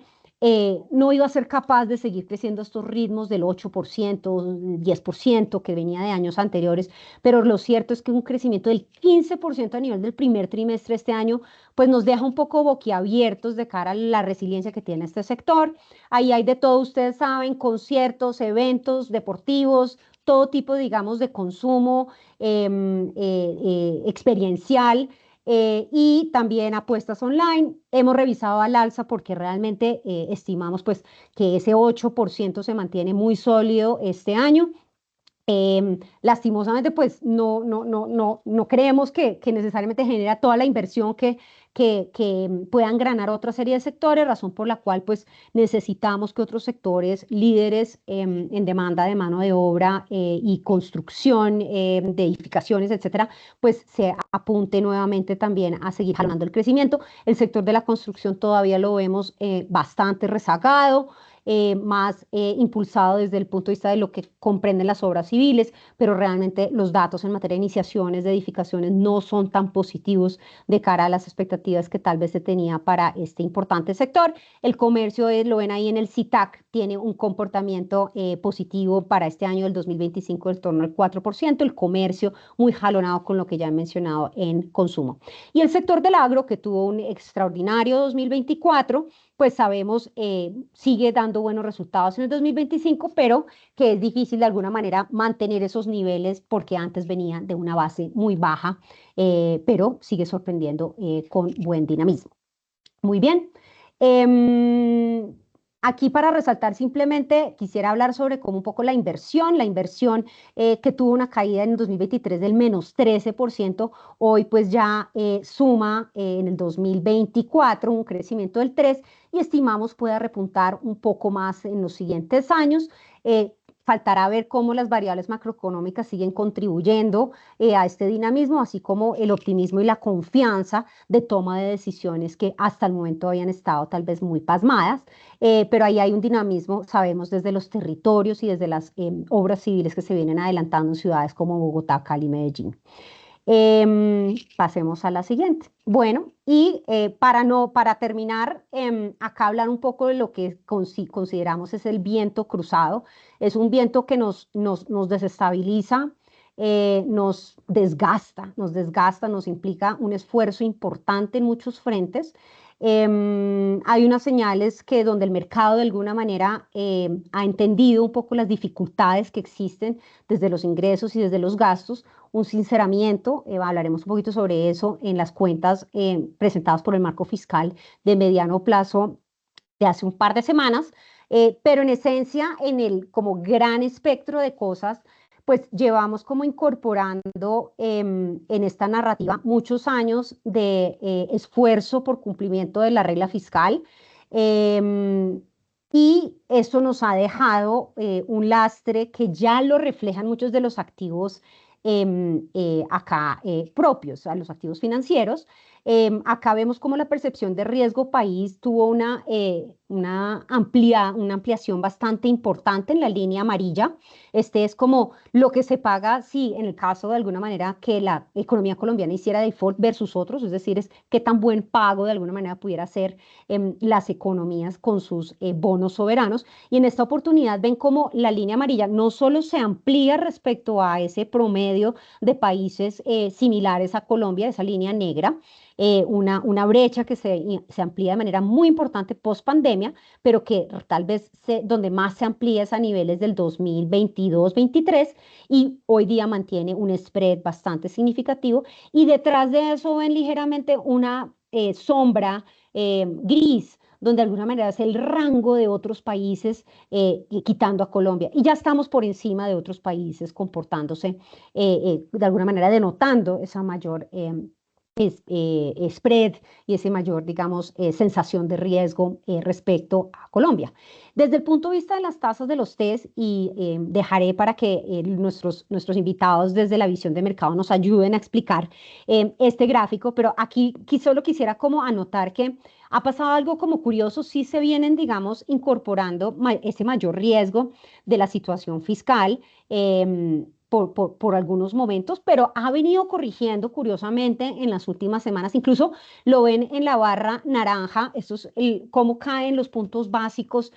no iba a ser capaz de seguir creciendo a estos ritmos del 8%, 10% que venía de años anteriores, pero lo cierto es que un crecimiento del 15% a nivel del primer trimestre este año, pues nos deja un poco boquiabiertos de cara a la resiliencia que tiene este sector. Ahí hay de todo, ustedes saben, conciertos, eventos deportivos, todo tipo, digamos, de consumo experiencial, y también apuestas online. Hemos revisado al alza porque realmente estimamos pues que ese 8% se mantiene muy sólido este año. Lastimosamente, pues no creemos que necesariamente genera toda la inversión que puedan ganar otra serie de sectores, razón por la cual pues necesitamos que otros sectores líderes en demanda de mano de obra y construcción de edificaciones, etcétera, pues se apunte nuevamente también a seguir jalando el crecimiento. El sector de la construcción todavía lo vemos bastante rezagado, más impulsado desde el punto de vista de lo que comprenden las obras civiles, pero realmente los datos en materia de iniciaciones de edificaciones no son tan positivos de cara a las expectativas que tal vez se tenía para este importante sector. El comercio, lo ven ahí en el CITAC, tiene un comportamiento positivo para este año del 2025 en torno al 4%, el comercio muy jalonado con lo que ya he mencionado en consumo. Y el sector del agro, que tuvo un extraordinario 2024, pues sabemos sigue dando buenos resultados en el 2025, pero que es difícil de alguna manera mantener esos niveles porque antes venían de una base muy baja, pero sigue sorprendiendo con buen dinamismo. Muy bien. Aquí para resaltar simplemente quisiera hablar sobre cómo un poco la inversión que tuvo una caída en el 2023 del menos 13%, hoy pues ya suma en el 2024 un crecimiento del 3% y estimamos pueda repuntar un poco más en los siguientes años. Faltará ver cómo las variables macroeconómicas siguen contribuyendo a este dinamismo, así como el optimismo y la confianza de toma de decisiones que hasta el momento habían estado tal vez muy pasmadas, pero ahí hay un dinamismo, sabemos, desde los territorios y desde las obras civiles que se vienen adelantando en ciudades como Bogotá, Cali, Medellín. Pasemos a la siguiente. Bueno, y para terminar, acá hablar un poco de lo que consideramos es el viento cruzado. Es un viento que nos desestabiliza, nos implica un esfuerzo importante en muchos frentes. Hay unas señales que donde el mercado de alguna manera ha entendido un poco las dificultades que existen desde los ingresos y desde los gastos, un sinceramiento, hablaremos un poquito sobre eso en las cuentas presentadas por el marco fiscal de mediano plazo de hace un par de semanas, pero en esencia, en el como gran espectro de cosas, pues llevamos como incorporando en esta narrativa muchos años de esfuerzo por cumplimiento de la regla fiscal. Y eso nos ha dejado un lastre que ya lo reflejan muchos de los activos acá propios, a los activos financieros. Acá vemos cómo la percepción de riesgo país tuvo una ampliación bastante importante en la línea amarilla. Este es como lo que se paga si en el caso de alguna manera que la economía colombiana hiciera default versus otros, es decir, es qué tan buen pago de alguna manera pudiera hacer las economías con sus bonos soberanos. Y en esta oportunidad ven cómo la línea amarilla no solo se amplía respecto a ese promedio de países similares a Colombia, esa línea negra, una brecha que se amplía de manera muy importante post pandemia, pero que tal vez donde más se amplía es a niveles del 2022-23 y hoy día mantiene un spread bastante significativo y detrás de eso ven ligeramente una sombra gris donde de alguna manera es el rango de otros países quitando a Colombia. Y ya estamos por encima de otros países comportándose de alguna manera denotando esa mayor spread y ese mayor, digamos, sensación de riesgo respecto a Colombia. Desde el punto de vista de las tasas de los TES, y dejaré para que nuestros invitados desde la visión de mercado nos ayuden a explicar este gráfico, pero aquí solo quisiera como anotar que ha pasado algo como curioso, sí se vienen, digamos, incorporando ese mayor riesgo de la situación fiscal. Por algunos momentos, pero ha venido corrigiendo curiosamente en las últimas semanas. Incluso lo ven en la barra naranja, esto es cómo caen los puntos básicos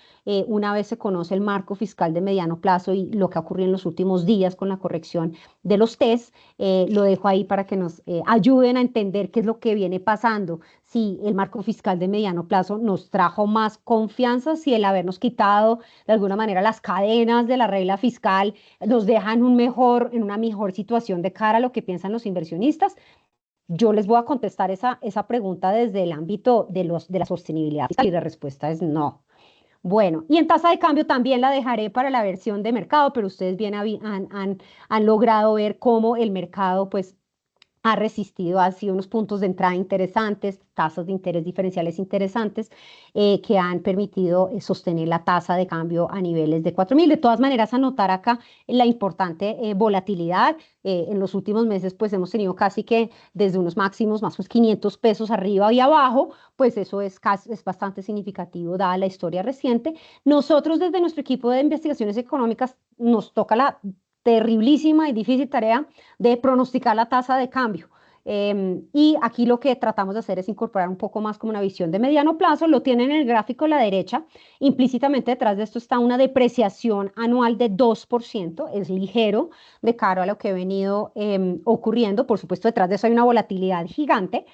una vez se conoce el marco fiscal de mediano plazo y lo que ha ocurrido en los últimos días con la corrección de los TES. Lo dejo ahí para que nos ayuden a entender qué es lo que viene pasando. Si el marco fiscal de mediano plazo nos trajo más confianza, si el habernos quitado de alguna manera las cadenas de la regla fiscal nos deja en una mejor situación de cara a lo que piensan los inversionistas. Yo les voy a contestar esa pregunta desde el ámbito de la sostenibilidad fiscal y la respuesta es no. Bueno, y en tasa de cambio también la dejaré para la versión de mercado, pero ustedes bien han logrado ver cómo el mercado pues ha resistido, ha sido unos puntos de entrada interesantes, tasas de interés diferenciales interesantes que han permitido sostener la tasa de cambio a niveles de 4.000. De todas maneras, anotar acá la importante volatilidad. En los últimos meses, pues hemos tenido casi que desde unos máximos más o menos 500 pesos arriba y abajo, pues eso es bastante significativo dada la historia reciente. Nosotros desde nuestro equipo de investigaciones económicas nos toca la terriblísima y difícil tarea de pronosticar la tasa de cambio. Y aquí lo que tratamos de hacer es incorporar un poco más como una visión de mediano plazo. Lo tienen en el gráfico a la derecha. Implícitamente detrás de esto está una depreciación anual de 2%. Es ligero de cara a lo que ha venido ocurriendo. Por supuesto, detrás de eso hay una volatilidad gigante.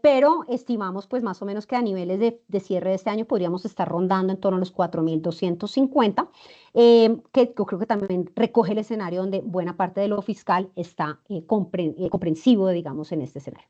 Pero estimamos pues más o menos que a niveles de cierre de este año podríamos estar rondando en torno a los 4.250, que yo creo que también recoge el escenario donde buena parte de lo fiscal está comprensivo, digamos, en este escenario.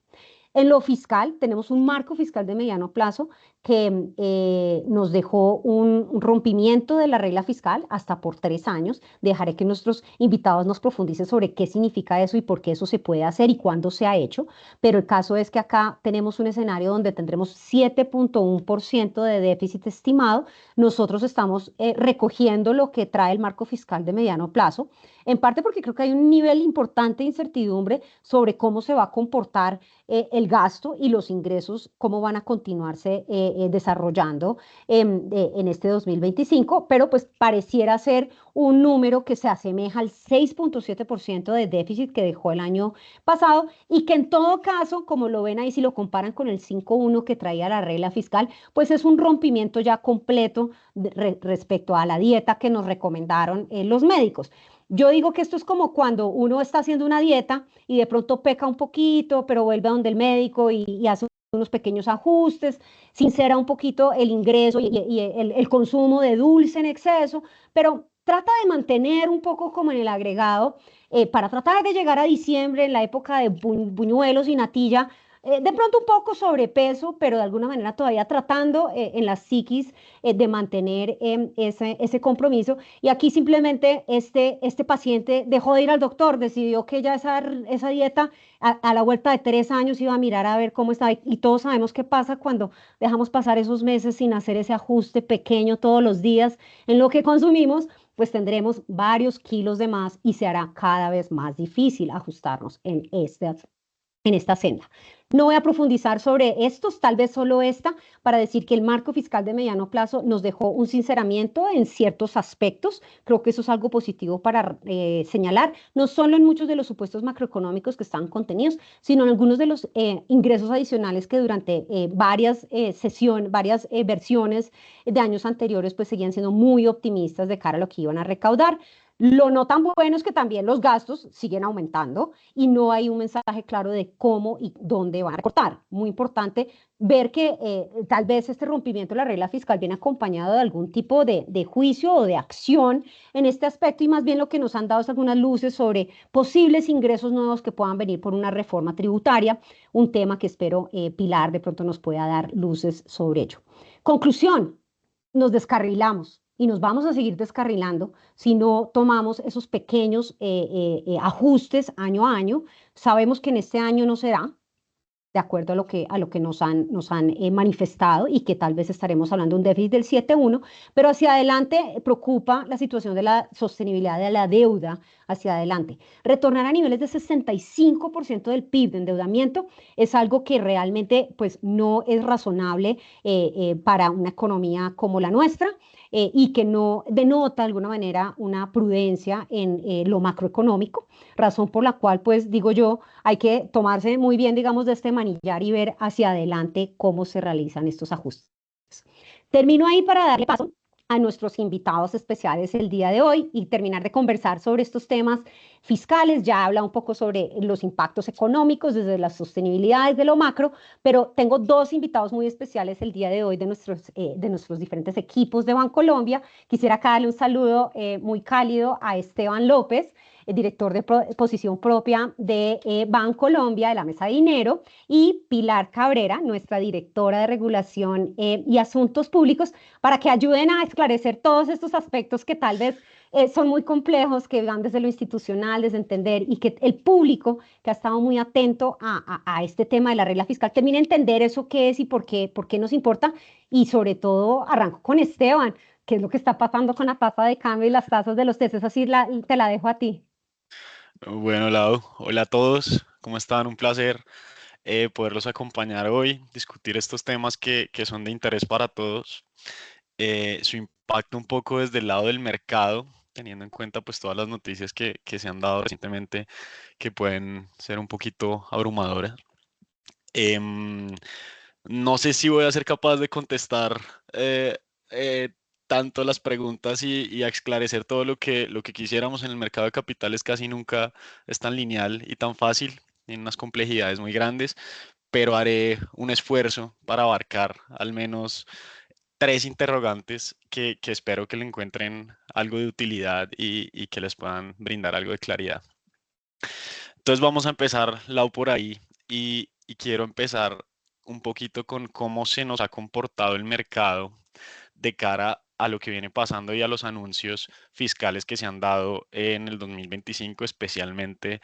En lo fiscal, tenemos un marco fiscal de mediano plazo que nos dejó un rompimiento de la regla fiscal hasta por 3 años. Dejaré que nuestros invitados nos profundicen sobre qué significa eso y por qué eso se puede hacer y cuándo se ha hecho. Pero el caso es que acá tenemos un escenario donde tendremos 7.1% de déficit estimado. Nosotros estamos recogiendo lo que trae el marco fiscal de mediano plazo, en parte porque creo que hay un nivel importante de incertidumbre sobre cómo se va a comportar el gasto y los ingresos, cómo van a continuarse desarrollando en este 2025, pero pues pareciera ser un número que se asemeja al 6.7% de déficit que dejó el año pasado y que en todo caso, como lo ven ahí, si lo comparan con el 5.1 que traía la regla fiscal, pues es un rompimiento ya completo respecto a la dieta que nos recomendaron los médicos. Yo digo que esto es como cuando uno está haciendo una dieta y de pronto peca un poquito, pero vuelve a donde el médico y hace unos pequeños ajustes, sincera un poquito el ingreso y el consumo de dulce en exceso, pero trata de mantener un poco como en el agregado para tratar de llegar a diciembre, en la época de buñuelos y natilla, de pronto un poco sobrepeso, pero de alguna manera todavía tratando en la psiquis de mantener ese compromiso. Y aquí simplemente este paciente dejó de ir al doctor, decidió que ya esa dieta a la vuelta de 3 años iba a mirar a ver cómo estaba. Y todos sabemos qué pasa cuando dejamos pasar esos meses sin hacer ese ajuste pequeño todos los días en lo que consumimos, pues tendremos varios kilos de más y se hará cada vez más difícil ajustarnos en esta senda. No voy a profundizar sobre estos, tal vez solo esta, para decir que el marco fiscal de mediano plazo nos dejó un sinceramiento en ciertos aspectos. Creo que eso es algo positivo para señalar, no solo en muchos de los supuestos macroeconómicos que están contenidos, sino en algunos de los ingresos adicionales que durante varias versiones de años anteriores, pues seguían siendo muy optimistas de cara a lo que iban a recaudar. Lo no tan bueno es que también los gastos siguen aumentando y no hay un mensaje claro de cómo y dónde van a recortar. Muy importante ver que tal vez este rompimiento de la regla fiscal viene acompañado de algún tipo de juicio o de acción en este aspecto y más bien lo que nos han dado es algunas luces sobre posibles ingresos nuevos que puedan venir por una reforma tributaria, un tema que espero Pilar de pronto nos pueda dar luces sobre ello. Conclusión, nos descarrilamos y nos vamos a seguir descarrilando si no tomamos esos pequeños ajustes año a año. Sabemos que en este año no será, de acuerdo a lo que nos han manifestado y que tal vez estaremos hablando de un déficit del 7,1, pero hacia adelante preocupa la situación de la sostenibilidad de la deuda hacia adelante. Retornar a niveles de 65% del PIB de endeudamiento es algo que realmente pues, no es razonable para una economía como la nuestra. Y que no denota de alguna manera una prudencia en lo macroeconómico, razón por la cual, pues digo yo, hay que tomarse muy bien, digamos, de este manillar y ver hacia adelante cómo se realizan estos ajustes. Termino ahí para darle paso a nuestros invitados especiales el día de hoy y terminar de conversar sobre estos temas fiscales. Ya habla un poco sobre los impactos económicos desde las sostenibilidades de lo macro, pero tengo dos invitados muy especiales el día de hoy de nuestros diferentes equipos de Bancolombia. Quisiera acá darle un saludo muy cálido a Esteban López, el director de posición propia de Bancolombia, de la Mesa de Dinero, y Pilar Cabrera, nuestra directora de regulación y asuntos públicos, para que ayuden a esclarecer todos estos aspectos que tal vez son muy complejos, que van desde lo institucional, desde entender, y que el público que ha estado muy atento a este tema de la regla fiscal termine de entender eso qué es y por qué nos importa. Y sobre todo, arranco con Esteban, qué es lo que está pasando con la tasa de cambio y las tasas de los testes, así te la dejo a ti. Bueno, Lau, hola a todos, ¿cómo están? Un placer poderlos acompañar hoy, discutir estos temas que son de interés para todos. Su impacto un poco desde el lado del mercado, teniendo en cuenta pues todas las noticias que se han dado recientemente que pueden ser un poquito abrumadoras. Em, no sé si voy a ser capaz de contestar eh, eh, tanto las preguntas y a esclarecer todo lo que quisiéramos en el mercado de capitales. Casi nunca es tan lineal y tan fácil, tiene unas complejidades muy grandes, pero haré un esfuerzo para abarcar al menos tres interrogantes que espero que le encuentren algo de utilidad y que les puedan brindar algo de claridad. Entonces vamos a empezar, Lau, por ahí y quiero empezar un poquito con cómo se nos ha comportado el mercado de cara a lo que viene pasando y a los anuncios fiscales que se han dado en el 2025, especialmente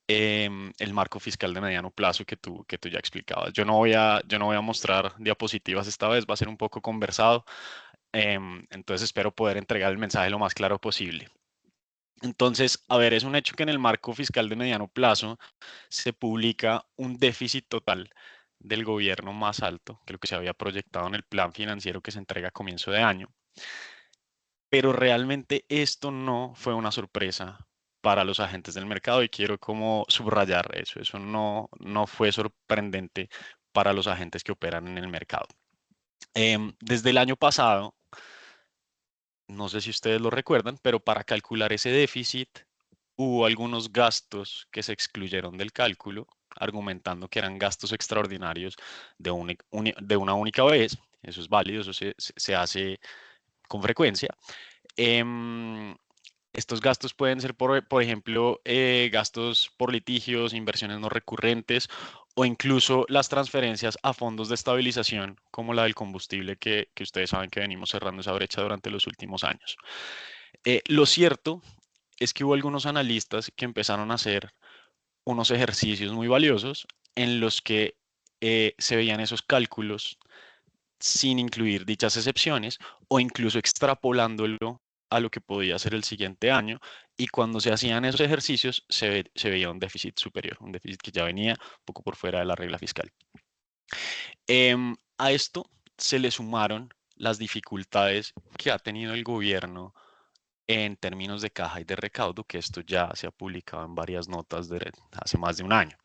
el marco fiscal de mediano plazo que tú ya explicabas. Yo no voy a mostrar diapositivas esta vez, va a ser un poco conversado, entonces espero poder entregar el mensaje lo más claro posible. Entonces, a ver, es un hecho que en el marco fiscal de mediano plazo se publica un déficit total del gobierno más alto que lo que se había proyectado en el plan financiero que se entrega a comienzo de año. Pero realmente esto no fue una sorpresa para los agentes del mercado y quiero como subrayar eso. Eso no fue sorprendente para los agentes que operan en el mercado. Desde el año pasado, no sé si ustedes lo recuerdan, pero para calcular ese déficit hubo algunos gastos que se excluyeron del cálculo, argumentando que eran gastos extraordinarios de una única vez. Eso es válido, eso se hace con frecuencia. Em, Estos gastos pueden ser, por ejemplo, gastos por litigios, inversiones no recurrentes o incluso las transferencias a fondos de estabilización, como la del combustible, que ustedes saben que venimos cerrando esa brecha durante los últimos años. Lo cierto es que hubo algunos analistas que empezaron a hacer unos ejercicios muy valiosos en los que se veían esos cálculos sin incluir dichas excepciones o incluso extrapolándolo a lo que podía ser el siguiente año. Y cuando se hacían esos ejercicios, se veía un déficit superior, un déficit que ya venía un poco por fuera de la regla fiscal. A esto se le sumaron las dificultades que ha tenido el gobierno en términos de caja y de recaudo, que esto ya se ha publicado en varias notas de hace más de un año.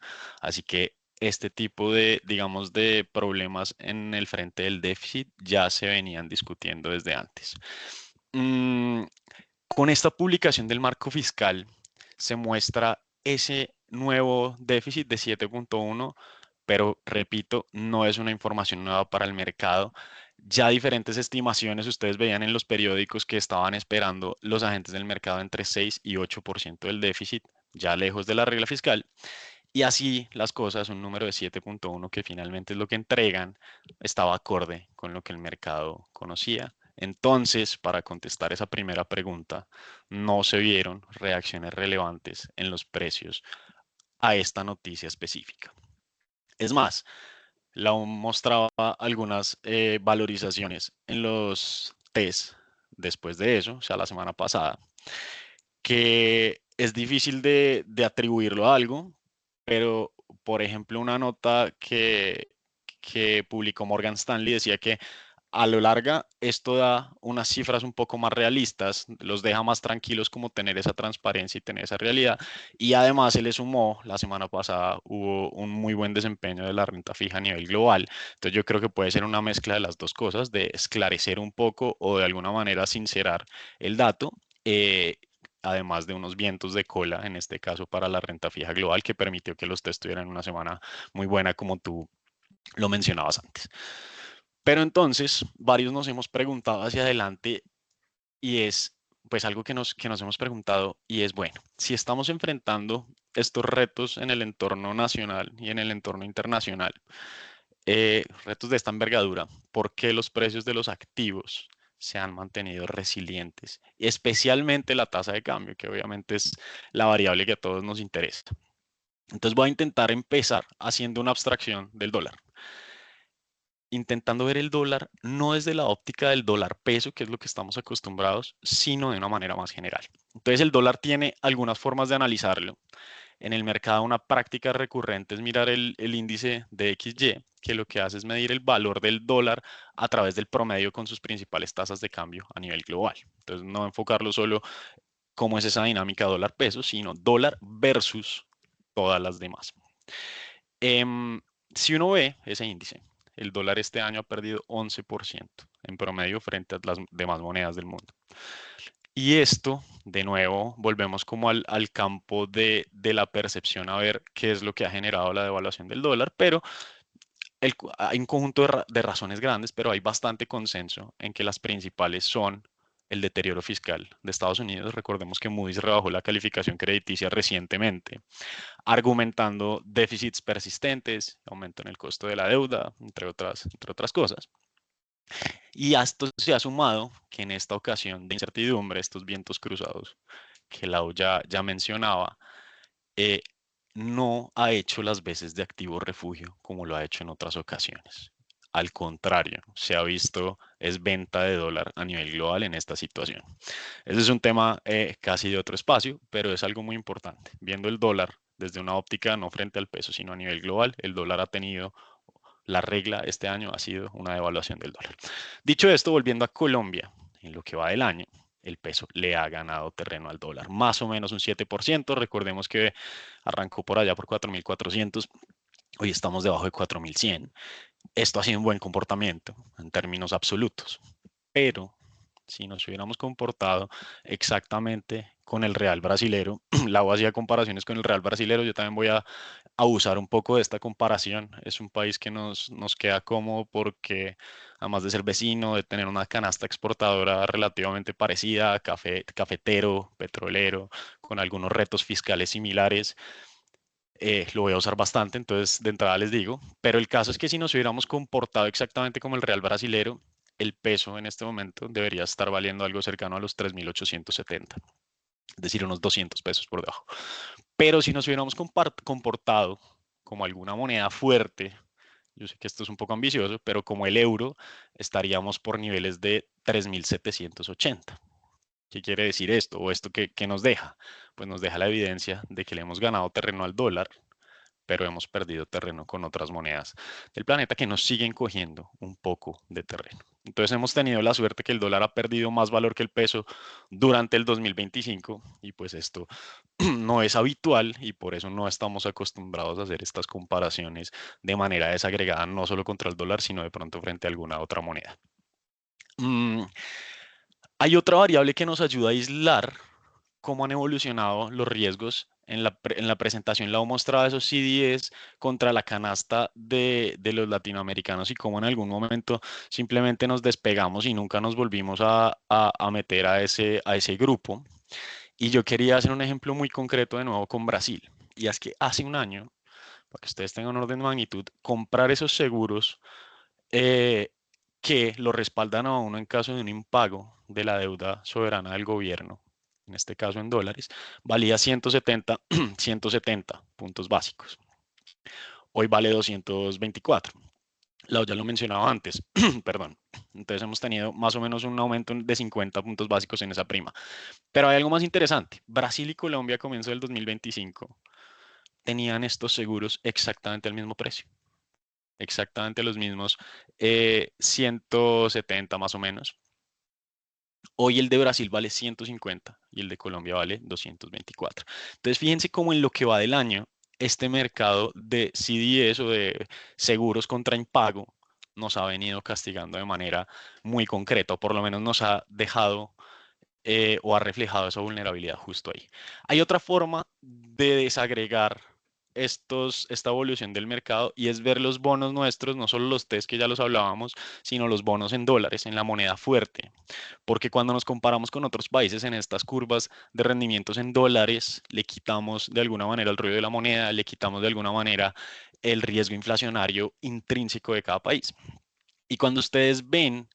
Así que este tipo de, digamos, de problemas en el frente del déficit ya se venían discutiendo desde antes. Con esta publicación del marco fiscal se muestra ese nuevo déficit de 7.1, pero repito, no es una información nueva para el mercado. Ya diferentes estimaciones ustedes veían en los periódicos que estaban esperando los agentes del mercado entre 6 y 8% del déficit, ya lejos de la regla fiscal. Y así las cosas, un número de 7.1 que finalmente es lo que entregan, estaba acorde con lo que el mercado conocía. Entonces, para contestar esa primera pregunta, no se vieron reacciones relevantes en los precios a esta noticia específica. Es más, la mostraba algunas valorizaciones en los test después de eso, o sea, la semana pasada, que es difícil de atribuirlo a algo, pero por ejemplo una nota que publicó Morgan Stanley decía que a lo larga esto da unas cifras un poco más realistas, los deja más tranquilos como tener esa transparencia y tener esa realidad. Y además se le sumó, la semana pasada hubo un muy buen desempeño de la renta fija a nivel global. Entonces yo creo que puede ser una mezcla de las dos cosas, de esclarecer un poco o de alguna manera sincerar el dato. Además de unos vientos de cola, en este caso para la renta fija global, que permitió que los test tuvieran una semana muy buena, como tú lo mencionabas antes. Pero entonces, varios nos hemos preguntado hacia adelante y es pues algo que nos hemos preguntado y es, bueno, si estamos enfrentando estos retos en el entorno nacional y en el entorno internacional, retos de esta envergadura, ¿por qué los precios de los activos se han mantenido resilientes? Especialmente la tasa de cambio, que obviamente es la variable que a todos nos interesa. Entonces voy a intentar empezar haciendo una abstracción del dólar, intentando ver el dólar no desde la óptica del dólar peso, que es lo que estamos acostumbrados, sino de una manera más general. Entonces el dólar tiene algunas formas de analizarlo. En el mercado una práctica recurrente es mirar el índice de XY, que lo que hace es medir el valor del dólar a través del promedio con sus principales tasas de cambio a nivel global. Entonces no enfocarlo solo cómo es esa dinámica dólar-peso, sino dólar versus todas las demás. Si uno ve ese índice, el dólar este año ha perdido 11% en promedio frente a las demás monedas del mundo. Y esto, de nuevo, volvemos como al campo de la percepción a ver qué es lo que ha generado la devaluación del dólar, pero hay un conjunto de razones grandes, pero hay bastante consenso en que las principales son el deterioro fiscal de Estados Unidos. Recordemos que Moody's rebajó la calificación crediticia recientemente, argumentando déficits persistentes, aumento en el costo de la deuda, entre otras cosas. Y a esto se ha sumado que en esta ocasión de incertidumbre, estos vientos cruzados que Lau ya mencionaba, no ha hecho las veces de activo refugio como lo ha hecho en otras ocasiones. Al contrario, se ha visto es venta de dólar a nivel global en esta situación. Ese es un tema casi de otro espacio, pero es algo muy importante. Viendo el dólar desde una óptica no frente al peso, sino a nivel global, el dólar ha tenido, la regla este año ha sido una devaluación del dólar. Dicho esto, volviendo a Colombia, en lo que va del año, el peso le ha ganado terreno al dólar, más o menos un 7%. Recordemos que arrancó por allá por 4.400, hoy estamos debajo de 4.100. Esto ha sido un buen comportamiento en términos absolutos, pero si nos hubiéramos comportado exactamente con el real brasilero, la hacía comparaciones con el real brasilero, yo también voy a abusar un poco de esta comparación. Es un país que nos queda cómodo porque, además de ser vecino, de tener una canasta exportadora relativamente parecida, cafetero, petrolero, con algunos retos fiscales similares, lo voy a usar bastante, entonces de entrada les digo, pero el caso es que si nos hubiéramos comportado exactamente como el real brasilero, el peso en este momento debería estar valiendo algo cercano a los 3.870, es decir, unos 200 pesos por debajo. Pero si nos hubiéramos comportado como alguna moneda fuerte, yo sé que esto es un poco ambicioso, pero como el euro, estaríamos por niveles de 3.780. ¿Qué quiere decir esto? ¿O esto qué nos deja? Pues nos deja la evidencia de que le hemos ganado terreno al dólar, pero hemos perdido terreno con otras monedas del planeta que nos siguen cogiendo un poco de terreno. Entonces hemos tenido la suerte que el dólar ha perdido más valor que el peso durante el 2025 y pues esto no es habitual y por eso no estamos acostumbrados a hacer estas comparaciones de manera desagregada, no solo contra el dólar, sino de pronto frente a alguna otra moneda. Mm, Hay otra variable que nos ayuda a aislar cómo han evolucionado los riesgos. En la presentación la he mostrado esos CDS contra la canasta de los latinoamericanos y cómo en algún momento simplemente nos despegamos y nunca nos volvimos a meter a ese grupo. Y yo quería hacer un ejemplo muy concreto de nuevo con Brasil. Y es que hace un año, para que ustedes tengan un orden de magnitud, comprar esos seguros eh, que lo respaldan a uno en caso de un impago de la deuda soberana del gobierno, en este caso en dólares, valía 170, 170 puntos básicos. Hoy vale 224. Lau ya lo mencionaba antes, perdón. Entonces hemos tenido más o menos un aumento de 50 puntos básicos en esa prima. Pero hay algo más interesante. Brasil y Colombia a comienzo del 2025 tenían estos seguros exactamente al mismo precio. Exactamente los mismos 170 más o menos. Hoy el de Brasil vale 150 y el de Colombia vale 224. Entonces, fíjense cómo en lo que va del año, este mercado de CDS o de seguros contra impago nos ha venido castigando de manera muy concreta, o por lo menos nos ha dejado o ha reflejado esa vulnerabilidad justo ahí. Hay otra forma de desagregar esta evolución del mercado y es ver los bonos nuestros, no solo los TES que ya los hablábamos, sino los bonos en dólares, en la moneda fuerte. Porque cuando nos comparamos con otros países en estas curvas de rendimientos en dólares, le quitamos de alguna manera el ruido de la moneda, le quitamos de alguna manera el riesgo inflacionario intrínseco de cada país. Y cuando ustedes ven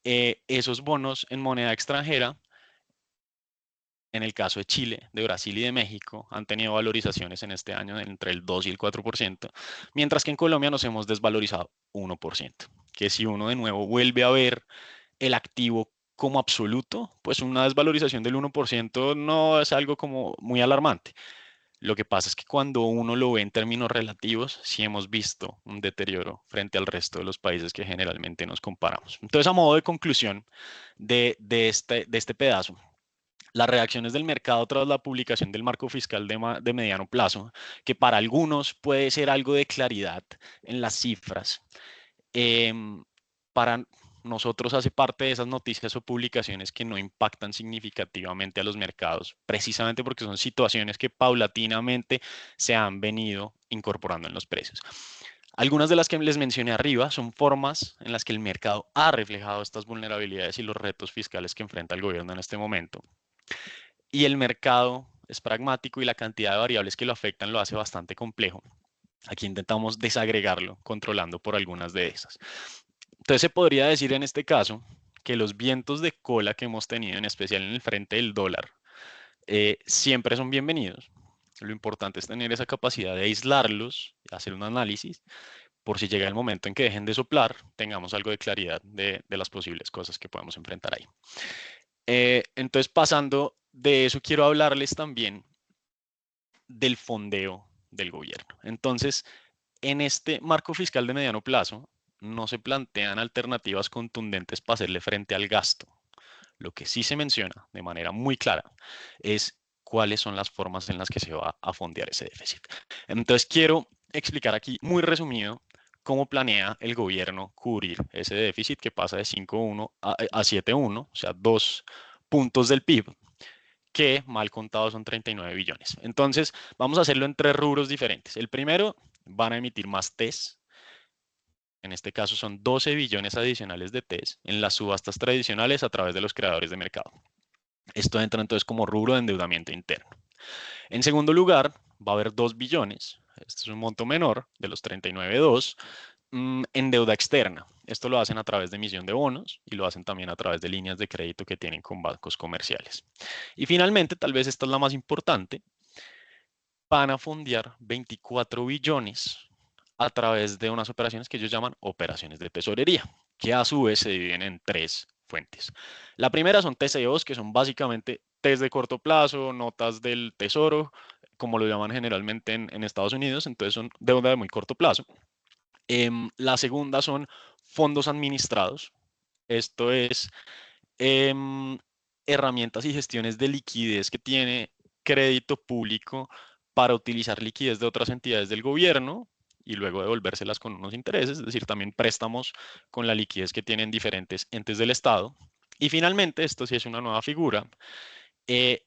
esos bonos en moneda extranjera, en el caso de Chile, de Brasil y de México, han tenido valorizaciones en este año entre el 2 y el 4%, mientras que en Colombia nos hemos desvalorizado 1%, que si uno de nuevo vuelve a ver el activo como absoluto, pues una desvalorización del 1% no es algo como muy alarmante. Lo que pasa es que cuando uno lo ve en términos relativos, sí hemos visto un deterioro frente al resto de los países que generalmente nos comparamos. Entonces, a modo de conclusión de este pedazo, las reacciones del mercado tras la publicación del marco fiscal de mediano plazo, que para algunos puede ser algo de claridad en las cifras, para nosotros hace parte de esas noticias o publicaciones que no impactan significativamente a los mercados, precisamente porque son situaciones que paulatinamente se han venido incorporando en los precios. Algunas de las que les mencioné arriba son formas en las que el mercado ha reflejado estas vulnerabilidades y los retos fiscales que enfrenta el gobierno en este momento. Y el mercado es pragmático y la cantidad de variables que lo afectan lo hace bastante complejo. Aquí intentamos desagregarlo, controlando por algunas de esas. Entonces se podría decir en este caso que los vientos de cola que hemos tenido, en especial en el frente del dólar, siempre son bienvenidos. Lo importante es tener esa capacidad de aislarlos, hacer un análisis, por si llega el momento en que dejen de soplar, tengamos algo de claridad de las posibles cosas que podemos enfrentar ahí. Entonces, pasando de eso, quiero hablarles también del fondeo del gobierno. Entonces, en este marco fiscal de mediano plazo, no se plantean alternativas contundentes para hacerle frente al gasto. Lo que sí se menciona de manera muy clara es cuáles son las formas en las que se va a fondear ese déficit. Entonces, quiero explicar aquí muy resumido cómo planea el gobierno cubrir ese déficit que pasa de 5,1 a 7,1, o sea, 2 puntos del PIB, que mal contados son 39 billones. Entonces, vamos a hacerlo en 3 rubros diferentes. El primero, van a emitir más TES. En este caso son 12 billones adicionales de TES en las subastas tradicionales a través de los creadores de mercado. Esto entra entonces como rubro de endeudamiento interno. En segundo lugar, va a haber 2 billones, este es un monto menor de los 39,2, en deuda externa. Esto lo hacen a través de emisión de bonos y lo hacen también a través de líneas de crédito que tienen con bancos comerciales. Y finalmente, tal vez esta es la más importante, van a fondear 24 billones a través de unas operaciones que ellos llaman operaciones de tesorería, que a su vez se dividen en 3 fuentes. La primera son TCOs, que son básicamente test de corto plazo, notas del tesoro, como lo llaman generalmente en Estados Unidos, entonces son deuda de muy corto plazo. La segunda son fondos administrados, esto es herramientas y gestiones de liquidez que tiene crédito público para utilizar liquidez de otras entidades del gobierno y luego devolvérselas con unos intereses, es decir, también préstamos con la liquidez que tienen diferentes entes del Estado. Y finalmente, esto sí es una nueva figura,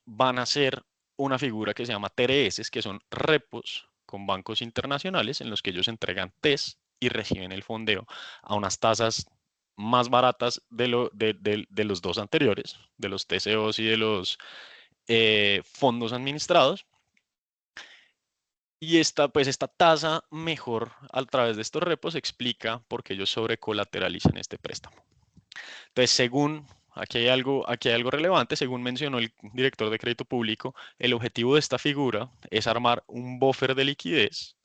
van a ser una figura que se llama TRS, que son repos con bancos internacionales en los que ellos entregan TES y reciben el fondeo a unas tasas más baratas de los dos anteriores, de los TCOs y de los fondos administrados. Y pues esta tasa mejor a través de estos repos explica por qué ellos sobrecolateralizan este préstamo. Entonces, aquí hay algo relevante, según mencionó el director de crédito público, el objetivo de esta figura es armar un buffer de liquidez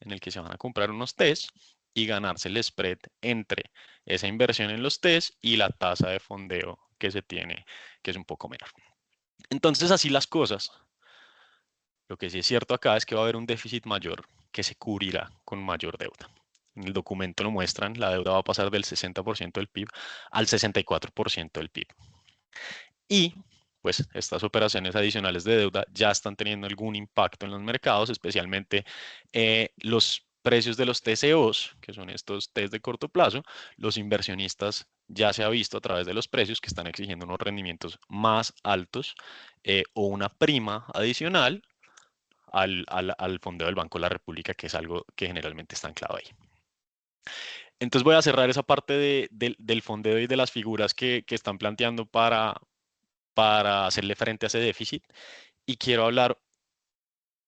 en el que se van a comprar unos TES y ganarse el spread entre esa inversión en los TES y la tasa de fondeo que se tiene, que es un poco menor. Entonces, así las cosas. Lo que sí es cierto acá es que va a haber un déficit mayor que se cubrirá con mayor deuda. En el documento lo muestran, la deuda va a pasar del 60% del PIB al 64% del PIB. Y pues estas operaciones adicionales de deuda ya están teniendo algún impacto en los mercados, especialmente los precios de los TCOs, que son estos test de corto plazo, los inversionistas ya se ha visto a través de los precios que están exigiendo unos rendimientos más altos o una prima adicional al fondeo del Banco de la República, que es algo que generalmente está anclado ahí. Entonces voy a cerrar esa parte del fondeo y de las figuras que están planteando para hacerle frente a ese déficit. Y quiero hablar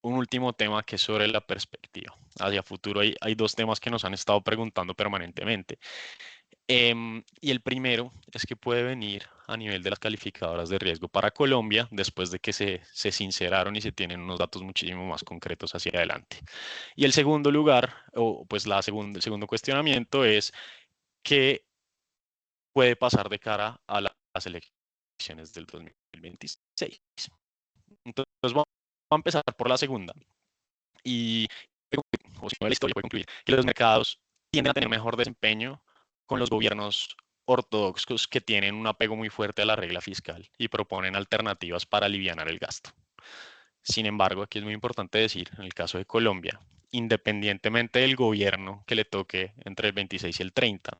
un último tema que es sobre la perspectiva. Hacia futuro hay 2 temas que nos han estado preguntando permanentemente. Y el primero es que puede venir a nivel de las calificadoras de riesgo para Colombia después de que se sinceraron y se tienen unos datos muchísimo más concretos hacia adelante. Y el segundo lugar, o pues el segundo cuestionamiento es qué puede pasar de cara a las elecciones del 2026. Entonces vamos a empezar por la segunda. Y o si no, la historia puede concluir que los mercados tienden a tener mejor desempeño con los gobiernos ortodoxos que tienen un apego muy fuerte a la regla fiscal y proponen alternativas para aliviar el gasto. Sin embargo, aquí es muy importante decir, en el caso de Colombia, independientemente del gobierno que le toque entre el 26 y el 30,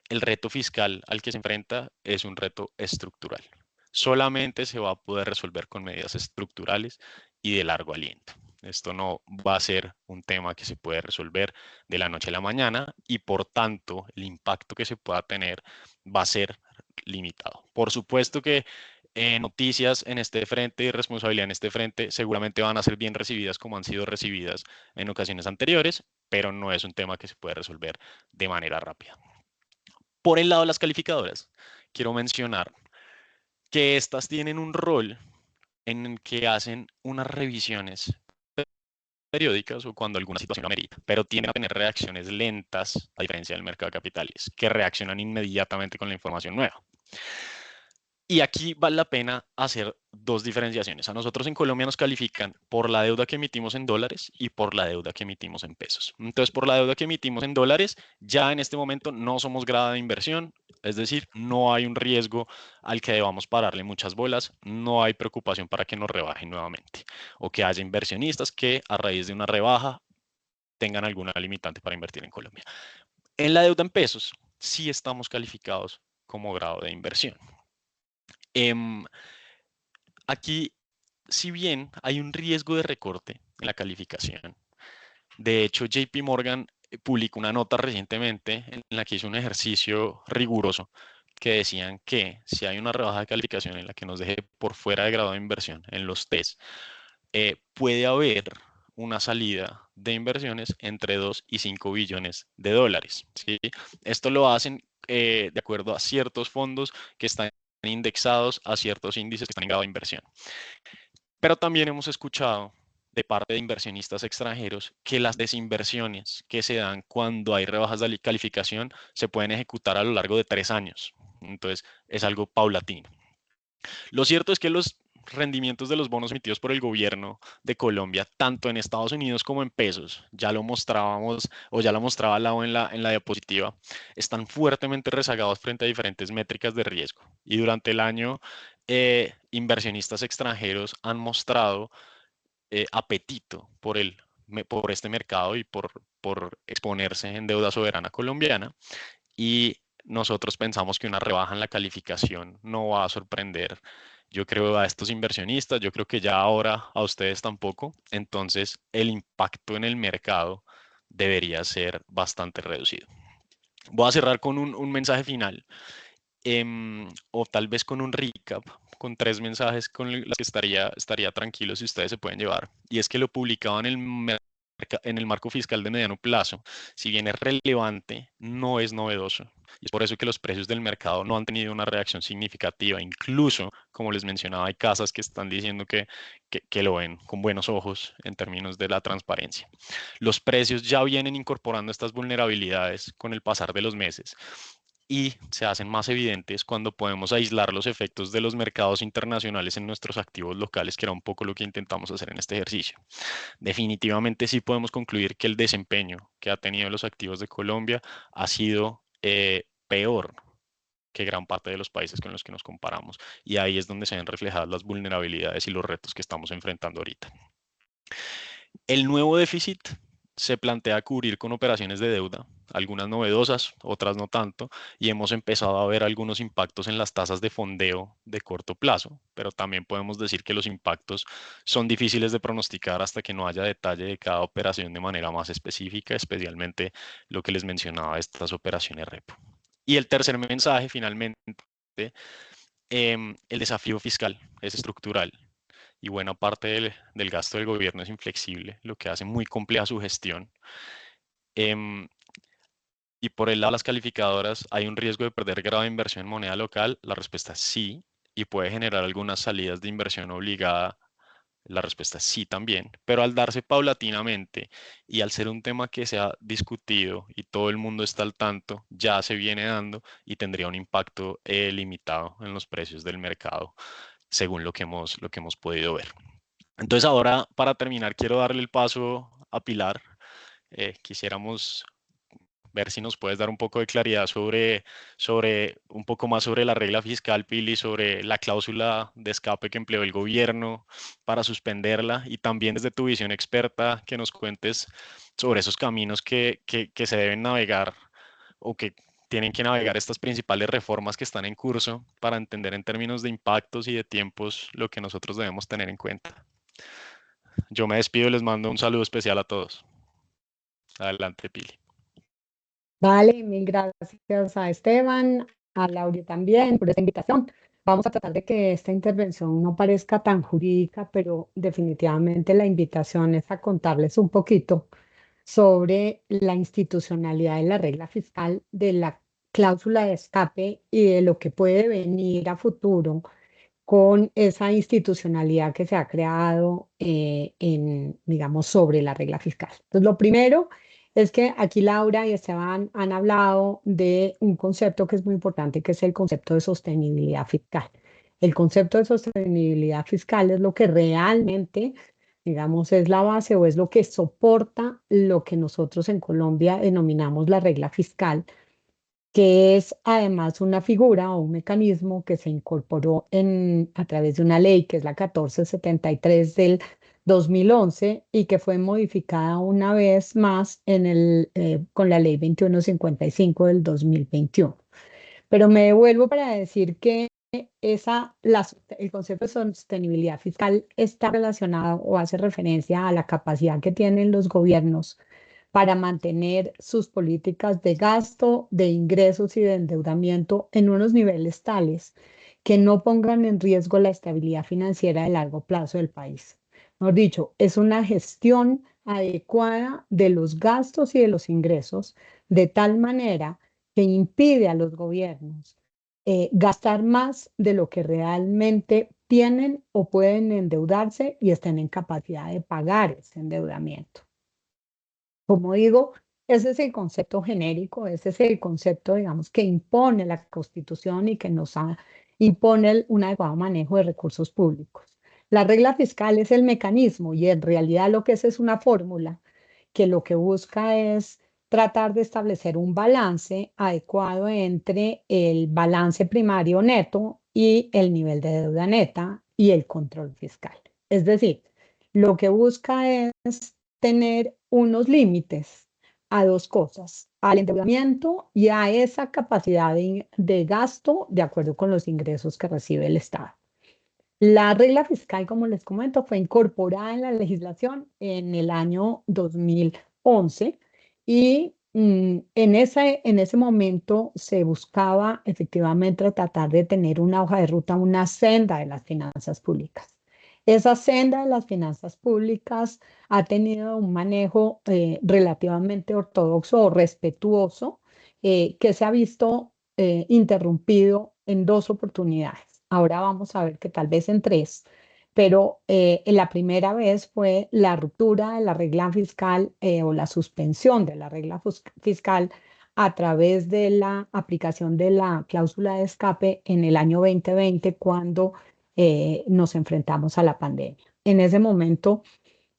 el reto fiscal al que se enfrenta es un reto estructural. Solamente se va a poder resolver con medidas estructurales y de largo aliento. Esto no va a ser un tema que se puede resolver de la noche a la mañana y por tanto el impacto que se pueda tener va a ser limitado. Por supuesto que noticias en este frente y responsabilidad en este frente seguramente van a ser bien recibidas como han sido recibidas en ocasiones anteriores, pero no es un tema que se puede resolver de manera rápida. Por el lado de las calificadoras, quiero mencionar que estas tienen un rol en el que hacen unas revisiones periódicas o cuando alguna situación lo amerita, pero tienden a tener reacciones lentas, a diferencia del mercado de capitales, que reaccionan inmediatamente con la información nueva. Y aquí vale la pena hacer 2 diferenciaciones. A nosotros en Colombia nos califican por la deuda que emitimos en dólares y por la deuda que emitimos en pesos. Entonces, por la deuda que emitimos en dólares, ya en este momento no somos grado de inversión, es decir, no hay un riesgo al que debamos pararle muchas bolas, no hay preocupación para que nos rebajen nuevamente o que haya inversionistas que a raíz de una rebaja tengan alguna limitante para invertir en Colombia. En la deuda en pesos, sí estamos calificados como grado de inversión. Aquí si bien hay un riesgo de recorte en la calificación, de hecho JP Morgan publicó una nota recientemente en la que hizo un ejercicio riguroso que decían que si hay una rebaja de calificación en la que nos deje por fuera de grado de inversión en los test, puede haber una salida de inversiones entre 2 y 5 billones de dólares. ¿Sí? Esto lo hacen de acuerdo a ciertos fondos que están indexados a ciertos índices que están en grado de inversión. Pero también hemos escuchado de parte de inversionistas extranjeros que las desinversiones que se dan cuando hay rebajas de calificación se pueden ejecutar a lo largo de 3 años. Entonces, es algo paulatino. Lo cierto es que los rendimientos de los bonos emitidos por el gobierno de Colombia, tanto en Estados Unidos como en pesos, ya lo mostrábamos o ya lo mostraba Lau en la diapositiva, están fuertemente rezagados frente a diferentes métricas de riesgo. Y durante el año, inversionistas extranjeros han mostrado apetito por este mercado y por exponerse en deuda soberana colombiana. Y nosotros pensamos que una rebaja en la calificación no va a sorprender, yo creo, a estos inversionistas, yo creo que ya ahora a ustedes tampoco. Entonces, el impacto en el mercado debería ser bastante reducido. Voy a cerrar con un mensaje final, o tal vez con un recap, con 3 mensajes con los que estaría tranquilo si ustedes se pueden llevar. Y es que lo publicado en el marco fiscal de mediano plazo, si bien es relevante, no es novedoso. Y es por eso que los precios del mercado no han tenido una reacción significativa. Incluso, como les mencionaba, hay casas que están diciendo que lo ven con buenos ojos en términos de la transparencia. Los precios ya vienen incorporando estas vulnerabilidades con el pasar de los meses y se hacen más evidentes cuando podemos aislar los efectos de los mercados internacionales en nuestros activos locales, que era un poco lo que intentamos hacer en este ejercicio. Definitivamente sí podemos concluir que el desempeño que ha tenido los activos de Colombia ha sido peor que gran parte de los países con los que nos comparamos. Y ahí es donde se ven reflejadas las vulnerabilidades y los retos que estamos enfrentando ahorita. El nuevo déficit se plantea cubrir con operaciones de deuda, algunas novedosas, otras no tanto, y hemos empezado a ver algunos impactos en las tasas de fondeo de corto plazo, pero también podemos decir que los impactos son difíciles de pronosticar hasta que no haya detalle de cada operación de manera más específica, especialmente lo que les mencionaba, estas operaciones repo. Y el tercer mensaje, finalmente, el desafío fiscal es estructural y buena parte del gasto del gobierno es inflexible, lo que hace muy compleja su gestión. Y por el lado de las calificadoras, ¿hay un riesgo de perder grado de inversión en moneda local? La respuesta es sí, y puede generar algunas salidas de inversión obligada. La respuesta es sí también, pero al darse paulatinamente y al ser un tema que se ha discutido y todo el mundo está al tanto, ya se viene dando y tendría un impacto limitado en los precios del mercado, según lo que hemos podido ver. Entonces ahora, para terminar, quiero darle el paso a Pilar. Quisiéramos ver si nos puedes dar un poco de claridad sobre un poco más sobre la regla fiscal, Pili, sobre la cláusula de escape que empleó el gobierno para suspenderla y también desde tu visión experta que nos cuentes sobre esos caminos que se deben navegar o que tienen que navegar estas principales reformas que están en curso para entender en términos de impactos y de tiempos lo que nosotros debemos tener en cuenta. Yo me despido y les mando un saludo especial a todos. Adelante, Pili. Vale, mil gracias a Esteban, a Laura también por esta invitación. Vamos a tratar de que esta intervención no parezca tan jurídica, pero definitivamente la invitación es a contarles un poquito sobre la institucionalidad de la regla fiscal, de la cláusula de escape y de lo que puede venir a futuro con esa institucionalidad que se ha creado digamos, sobre la regla fiscal. Entonces, lo primero es que aquí Laura y Esteban han hablado de un concepto que es muy importante, que es el concepto de sostenibilidad fiscal. El concepto de sostenibilidad fiscal es lo que realmente, digamos, es la base o es lo que soporta lo que nosotros en Colombia denominamos la regla fiscal, que es además una figura o un mecanismo que se incorporó a través de una ley que es la 1473 del 2011 y que fue modificada una vez más con la ley 2155 del 2021. Pero me devuelvo para decir que el concepto de sostenibilidad fiscal está relacionado o hace referencia a la capacidad que tienen los gobiernos para mantener sus políticas de gasto, de ingresos y de endeudamiento en unos niveles tales que no pongan en riesgo la estabilidad financiera de largo plazo del país. Mejor dicho, es una gestión adecuada de los gastos y de los ingresos de tal manera que impide a los gobiernos gastar más de lo que realmente tienen o pueden endeudarse y estén en capacidad de pagar ese endeudamiento. Como digo, ese es el concepto genérico, ese es el concepto, digamos, que impone la Constitución y que impone un adecuado manejo de recursos públicos. La regla fiscal es el mecanismo y en realidad lo que es una fórmula que lo que busca es tratar de establecer un balance adecuado entre el balance primario neto y el nivel de deuda neta y el control fiscal. Es decir, lo que busca es tener unos límites a dos cosas, al endeudamiento y a esa capacidad de gasto de acuerdo con los ingresos que recibe el Estado. La regla fiscal, como les comento, fue incorporada en la legislación en el año 2011 y en ese momento se buscaba efectivamente tratar de tener una hoja de ruta, una senda de las finanzas públicas. Esa senda de las finanzas públicas ha tenido un manejo relativamente ortodoxo o respetuoso que se ha visto interrumpido en dos oportunidades. Ahora vamos a ver que tal vez en tres, pero en la primera vez fue la ruptura de la regla fiscal o la suspensión de la regla fiscal a través de la aplicación de la cláusula de escape en el año 2020 cuando nos enfrentamos a la pandemia. En ese momento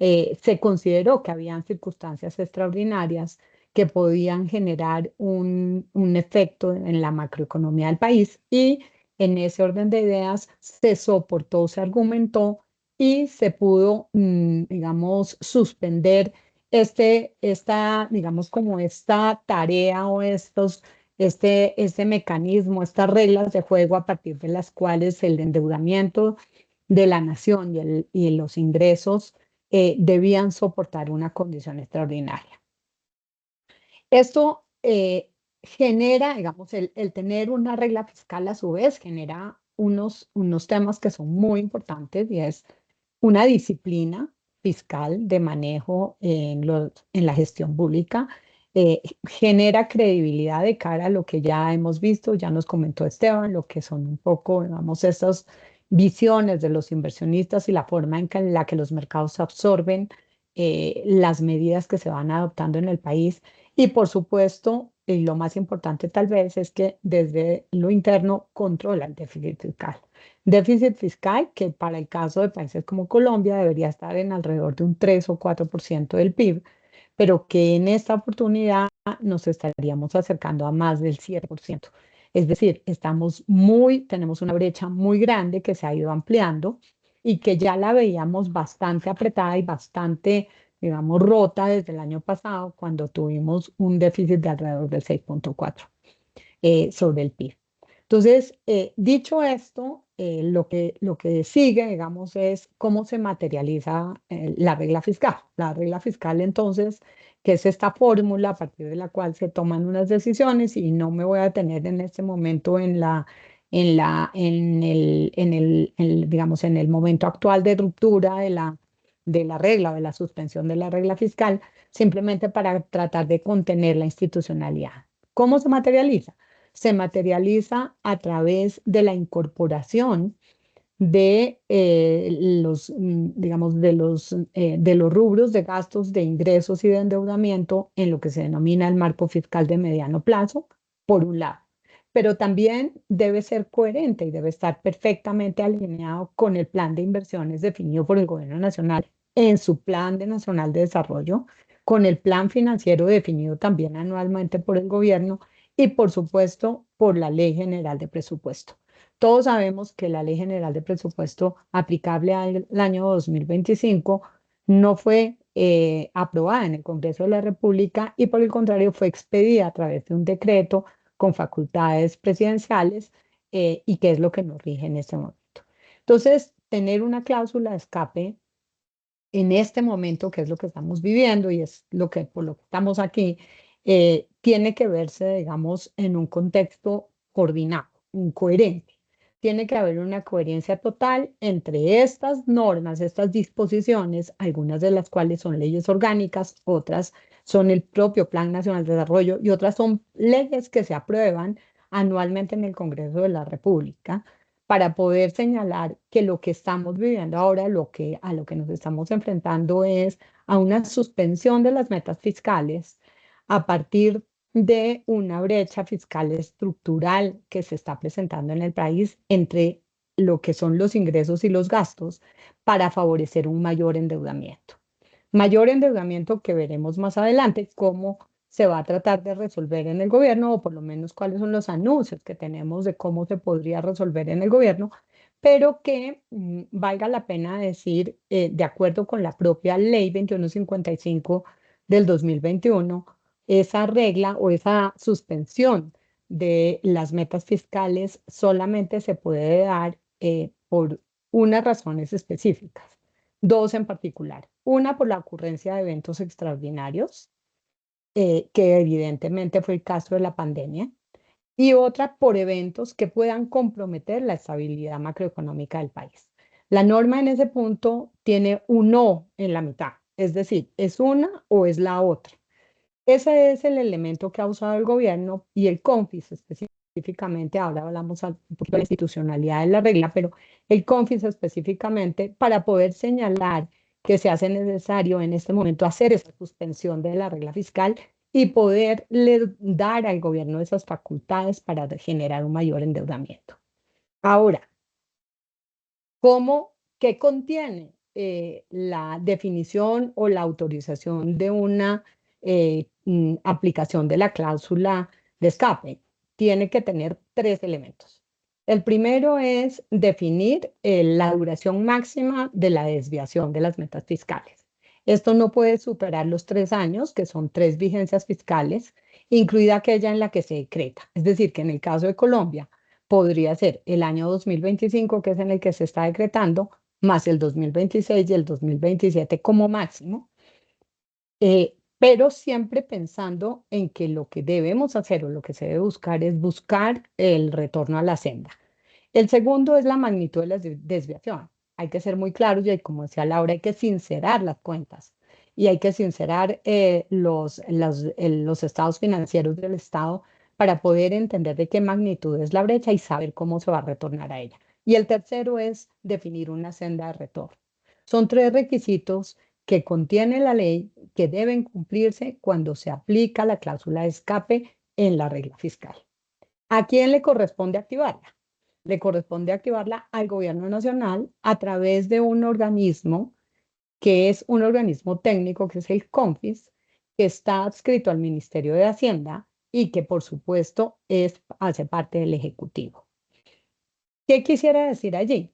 se consideró que habían circunstancias extraordinarias que podían generar un efecto en la macroeconomía del país y en ese orden de ideas se soportó, se argumentó y se pudo, digamos, suspender digamos, como esta tarea o este mecanismo, estas reglas de juego a partir de las cuales el endeudamiento de la nación y los ingresos debían soportar una condición extraordinaria. Esto genera, digamos, el tener una regla fiscal a su vez genera unos temas que son muy importantes y es una disciplina fiscal de manejo en la gestión pública, genera credibilidad de cara a lo que ya hemos visto, ya nos comentó Esteban, lo que son un poco, digamos, estas visiones de los inversionistas y la forma en la que los mercados absorben las medidas que se van adoptando en el país. Y por supuesto, y lo más importante tal vez es que desde lo interno controla el déficit fiscal. Déficit fiscal que para el caso de países como Colombia debería estar en alrededor de un 3 o 4% del PIB, pero que en esta oportunidad nos estaríamos acercando a más del 7%. Es decir, tenemos una brecha muy grande que se ha ido ampliando y que ya la veíamos bastante apretada y bastante, digamos, rota desde el año pasado cuando tuvimos un déficit de alrededor del 6.4 sobre el PIB. Entonces, dicho esto, lo que sigue, digamos, es cómo se materializa la regla fiscal. La regla fiscal, entonces, que es esta fórmula a partir de la cual se toman unas decisiones y no me voy a detener en este momento digamos, en el momento actual de ruptura de la regla o de la suspensión de la regla fiscal, simplemente para tratar de contener la institucionalidad. ¿Cómo se materializa? Se materializa a través de la incorporación de digamos, de los rubros de gastos, de ingresos y de endeudamiento en lo que se denomina el marco fiscal de mediano plazo, por un lado. Pero también debe ser coherente y debe estar perfectamente alineado con el plan de inversiones definido por el Gobierno Nacional en su Plan Nacional de Desarrollo, con el plan financiero definido también anualmente por el gobierno y, por supuesto, por la Ley General de Presupuesto. Todos sabemos que la Ley General de Presupuesto aplicable al año 2025 no fue aprobada en el Congreso de la República y por el contrario fue expedida a través de un decreto con facultades presidenciales y qué es lo que nos rige en este momento. Entonces, tener una cláusula de escape en este momento, que es lo que estamos viviendo y es lo que, por lo que estamos aquí, tiene que verse, digamos, en un contexto coordinado, coherente. Tiene que haber una coherencia total entre estas normas, estas disposiciones, algunas de las cuales son leyes orgánicas, otras son el propio Plan Nacional de Desarrollo y otras son leyes que se aprueban anualmente en el Congreso de la República para poder señalar que lo que estamos viviendo ahora, a lo que nos estamos enfrentando es a una suspensión de las metas fiscales a partir de una brecha fiscal estructural que se está presentando en el país entre lo que son los ingresos y los gastos para favorecer un mayor endeudamiento. Mayor endeudamiento que veremos más adelante cómo se va a tratar de resolver en el gobierno, o por lo menos cuáles son los anuncios que tenemos de cómo se podría resolver en el gobierno, pero que valga la pena decir, de acuerdo con la propia ley 2155 del 2021, esa regla o esa suspensión de las metas fiscales solamente se puede dar por unas razones específicas, dos en particular. Una, por la ocurrencia de eventos extraordinarios, que evidentemente fue el caso de la pandemia, y otra por eventos que puedan comprometer la estabilidad macroeconómica del país. La norma en ese punto tiene un o en la mitad, es decir, es una o es la otra. Ese es el elemento que ha usado el gobierno y el CONFIS específicamente, ahora hablamos un poquito de la institucionalidad de la regla, pero el CONFIS específicamente para poder señalar que se hace necesario en este momento hacer esa suspensión de la regla fiscal y poderle dar al gobierno esas facultades para generar un mayor endeudamiento. Ahora, ¿qué contiene la definición o la autorización de una aplicación de la cláusula de escape? Tiene que tener tres elementos. El primero es definir la duración máxima de la desviación de las metas fiscales. Esto no puede superar los 3 años, que son 3 vigencias fiscales, incluida aquella en la que se decreta. Es decir, que en el caso de Colombia podría ser el año 2025, que es en el que se está decretando, más el 2026 y el 2027 como máximo, pero siempre pensando en que lo que debemos hacer o lo que se debe buscar es buscar el retorno a la senda. El segundo es la magnitud de la desviación. Hay que ser muy claros y, como decía Laura, hay que sincerar las cuentas y hay que sincerar los estados financieros del Estado para poder entender de qué magnitud es la brecha y saber cómo se va a retornar a ella. Y el tercero es definir una senda de retorno. Son 3 requisitos que contiene la ley que deben cumplirse cuando se aplica la cláusula de escape en la regla fiscal. ¿A quién le corresponde activarla? Le corresponde activarla al gobierno nacional a través de un organismo que es un organismo técnico, que es el CONFIS, que está adscrito al Ministerio de Hacienda y que, por supuesto, hace parte del Ejecutivo. ¿Qué quisiera decir allí?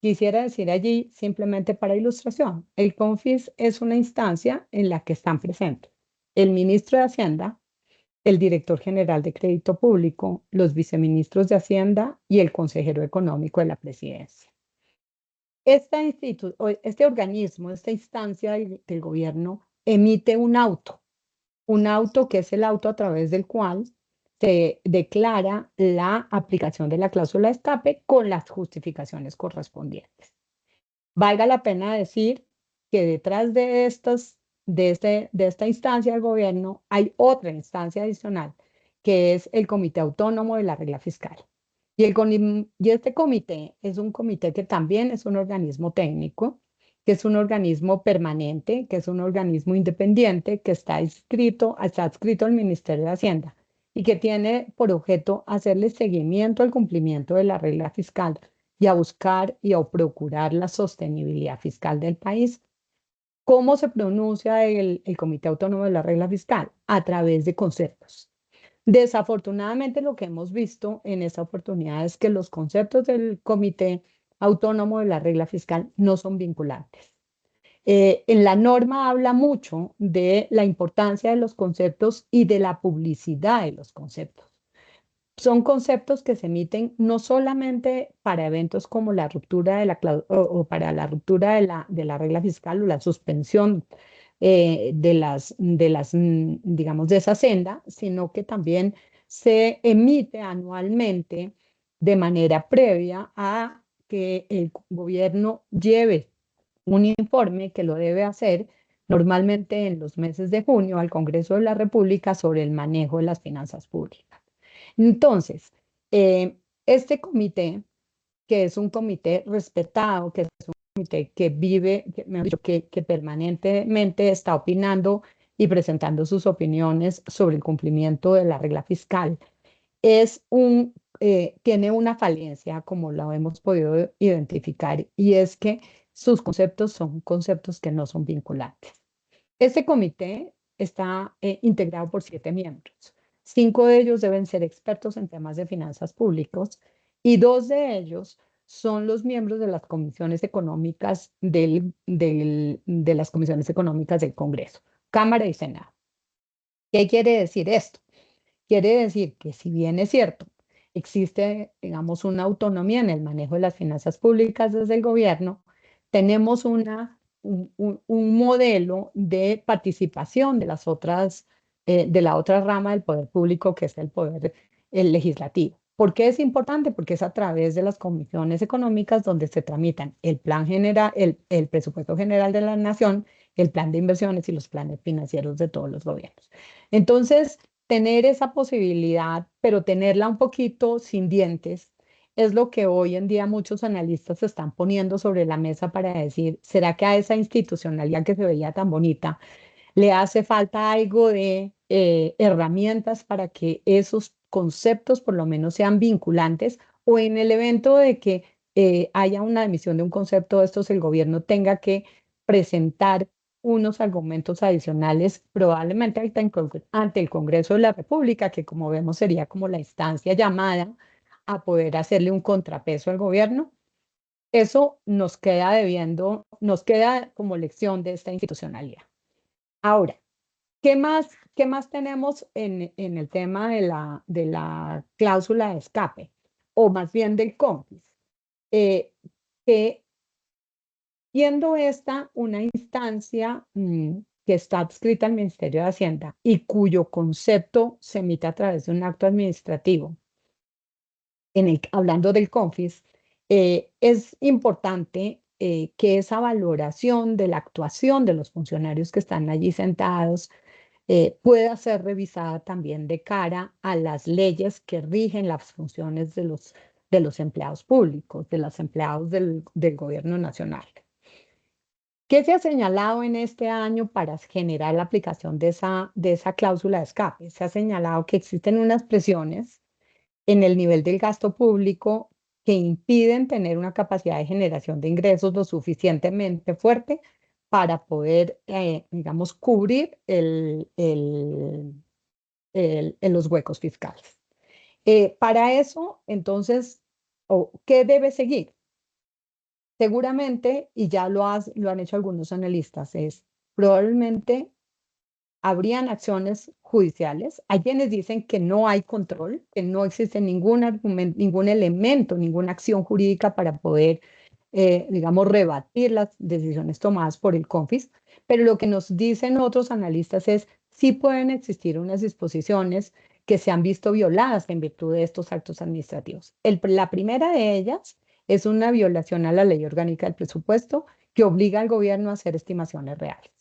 Quisiera decir allí, simplemente para ilustración, el CONFIS es una instancia en la que están presentes el ministro de Hacienda, el director general de Crédito Público, los viceministros de Hacienda y el consejero económico de la presidencia. Este organismo, esta instancia del gobierno, emite un auto que es el auto a través del cual se declara la aplicación de la cláusula de escape con las justificaciones correspondientes. Valga la pena decir que detrás de esta instancia del gobierno hay otra instancia adicional, que es el Comité Autónomo de la Regla Fiscal. Y este comité es un comité que también es un organismo técnico, que es un organismo permanente, que es un organismo independiente, que está adscrito al Ministerio de Hacienda y que tiene por objeto hacerle seguimiento al cumplimiento de la regla fiscal y a buscar y a procurar la sostenibilidad fiscal del país. ¿Cómo se pronuncia el Comité Autónomo de la Regla Fiscal? A través de conceptos. Desafortunadamente, lo que hemos visto en esta oportunidad es que los conceptos del Comité Autónomo de la Regla Fiscal no son vinculantes. En la norma habla mucho de la importancia de los conceptos y de la publicidad de los conceptos, son conceptos que se emiten no solamente para eventos como la ruptura de o para la ruptura de la regla fiscal o la suspensión digamos, de esa senda, sino que también se emite anualmente de manera previa a que el gobierno lleve un informe que lo debe hacer normalmente en los meses de junio al Congreso de la República sobre el manejo de las finanzas públicas. Entonces, este comité, que es un comité respetado, que es un comité que vive, que permanentemente está opinando y presentando sus opiniones sobre el cumplimiento de la regla fiscal, tiene una falencia, como lo hemos podido identificar, y es que sus conceptos son conceptos que no son vinculantes. Este comité está integrado por 7 miembros. 5 de ellos deben ser expertos en temas de finanzas públicas y 2 de ellos son los miembros de las comisiones económicas de las comisiones económicas del Congreso, Cámara y Senado. ¿Qué quiere decir esto? Quiere decir que si bien es cierto, existe, digamos, una autonomía en el manejo de las finanzas públicas desde el gobierno, tenemos un modelo de participación de de la otra rama del poder público, que es el legislativo. ¿Por qué es importante? Porque es a través de las comisiones económicas donde se tramitan el plan general, el presupuesto general de la nación, el plan de inversiones y los planes financieros de todos los gobiernos. Entonces, tener esa posibilidad, pero tenerla un poquito sin dientes, es lo que hoy en día muchos analistas están poniendo sobre la mesa para decir, ¿será que a esa institucionalidad que se veía tan bonita le hace falta algo de herramientas para que esos conceptos por lo menos sean vinculantes, o en el evento de que haya una emisión de un concepto de estos, el gobierno tenga que presentar unos argumentos adicionales, probablemente ante el Congreso de la República, que como vemos sería como la instancia llamada a poder hacerle un contrapeso al gobierno? Eso nos queda debiendo, nos queda como lección de esta institucionalidad. Ahora, qué más tenemos en el tema de la cláusula de escape, o más bien del CONFIS? Que siendo esta una instancia que está adscrita al Ministerio de Hacienda y cuyo concepto se emite a través de un acto administrativo, hablando del CONFIS, es importante que esa valoración de la actuación de los funcionarios que están allí sentados pueda ser revisada también de cara a las leyes que rigen las funciones de los empleados públicos, de los empleados del gobierno nacional. ¿Qué se ha señalado en este año para generar la aplicación de esa cláusula de escape? Se ha señalado que existen unas presiones en el nivel del gasto público que impiden tener una capacidad de generación de ingresos lo suficientemente fuerte para poder, digamos, cubrir los huecos fiscales. Para eso, entonces, ¿qué debe seguir? Seguramente, y ya lo han hecho algunos analistas, probablemente habrían acciones judiciales. Hay quienes dicen que no hay control, que no existe ningún argumento, ningún elemento, ninguna acción jurídica para poder, digamos, rebatir las decisiones tomadas por el CONFIS, pero lo que nos dicen otros analistas es sí pueden existir unas disposiciones que se han visto violadas en virtud de estos actos administrativos. La primera de ellas es una violación a la Ley Orgánica del Presupuesto que obliga al gobierno a hacer estimaciones reales.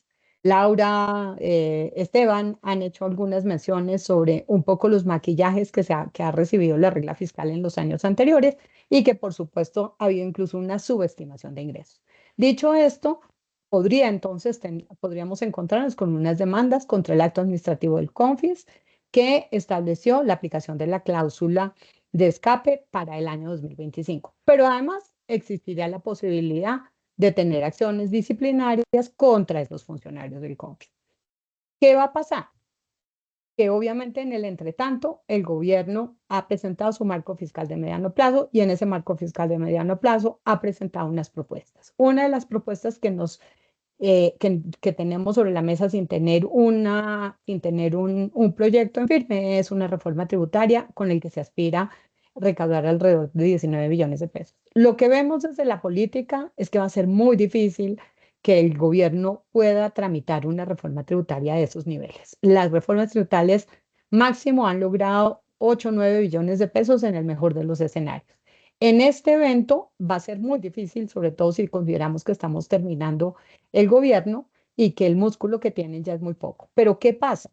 Laura, Esteban han hecho algunas menciones sobre un poco los maquillajes que ha recibido la regla fiscal en los años anteriores y que por supuesto ha habido incluso una subestimación de ingresos. Dicho esto, podríamos encontrarnos con unas demandas contra el acto administrativo del CONFIS que estableció la aplicación de la cláusula de escape para el año 2025. Pero además existiría la posibilidad de tener acciones disciplinarias contra esos funcionarios del CONFIS. ¿Qué va a pasar? Que obviamente en el entretanto el gobierno ha presentado su marco fiscal de mediano plazo y en ese marco fiscal de mediano plazo ha presentado unas propuestas. Una de las propuestas que nos que tenemos sobre la mesa sin tener un proyecto en firme es una reforma tributaria con el que se aspira recaudar alrededor de 19 billones de pesos. Lo que vemos desde la política es que va a ser muy difícil que el gobierno pueda tramitar una reforma tributaria de esos niveles. Las reformas tributarias máximo han logrado 8 o 9 billones de pesos en el mejor de los escenarios. En este evento va a ser muy difícil, sobre todo si consideramos que estamos terminando el gobierno y que el músculo que tienen ya es muy poco. Pero ¿qué pasa?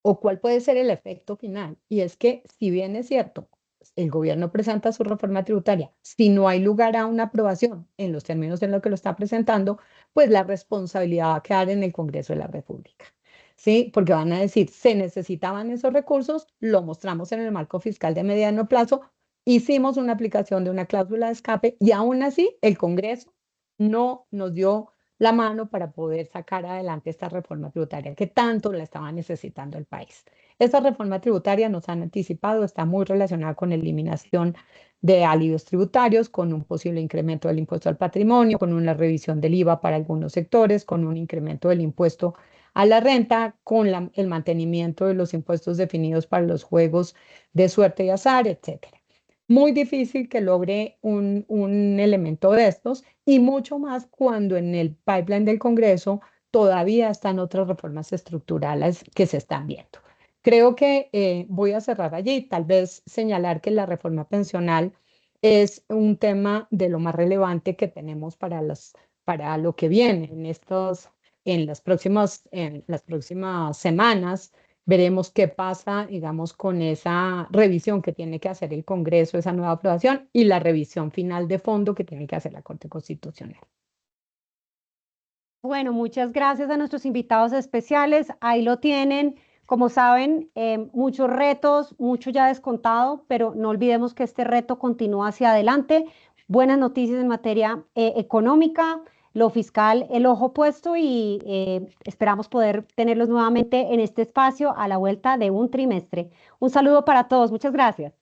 ¿O cuál puede ser el efecto final? Y es que, si bien es cierto, el gobierno presenta su reforma tributaria, si no hay lugar a una aprobación en los términos en los que lo está presentando, pues la responsabilidad va a quedar en el Congreso de la República. ¿Sí? Porque van a decir, se necesitaban esos recursos, lo mostramos en el marco fiscal de mediano plazo, hicimos una aplicación de una cláusula de escape y aún así el Congreso no nos dio la mano para poder sacar adelante esta reforma tributaria que tanto la estaba necesitando el país. Esta reforma tributaria, nos han anticipado, está muy relacionada con la eliminación de alivios tributarios, con un posible incremento del impuesto al patrimonio, con una revisión del IVA para algunos sectores, con un incremento del impuesto a la renta, con el mantenimiento de los impuestos definidos para los juegos de suerte y azar, etcétera. Muy difícil que logre un elemento de estos y mucho más cuando en el pipeline del Congreso todavía están otras reformas estructurales que se están viendo. Creo que voy a cerrar allí, tal vez señalar que la reforma pensional es un tema de lo más relevante que tenemos para lo que viene en las próximas semanas. Veremos qué pasa, digamos, con esa revisión que tiene que hacer el Congreso, esa nueva aprobación y la revisión final de fondo que tiene que hacer la Corte Constitucional. Bueno, muchas gracias a nuestros invitados especiales. Ahí lo tienen. Como saben, muchos retos, mucho ya descontado, pero no olvidemos que este reto continúa hacia adelante. Buenas noticias en materia económica, lo fiscal, el ojo puesto y esperamos poder tenerlos nuevamente en este espacio a la vuelta de un trimestre. Un saludo para todos. Muchas gracias.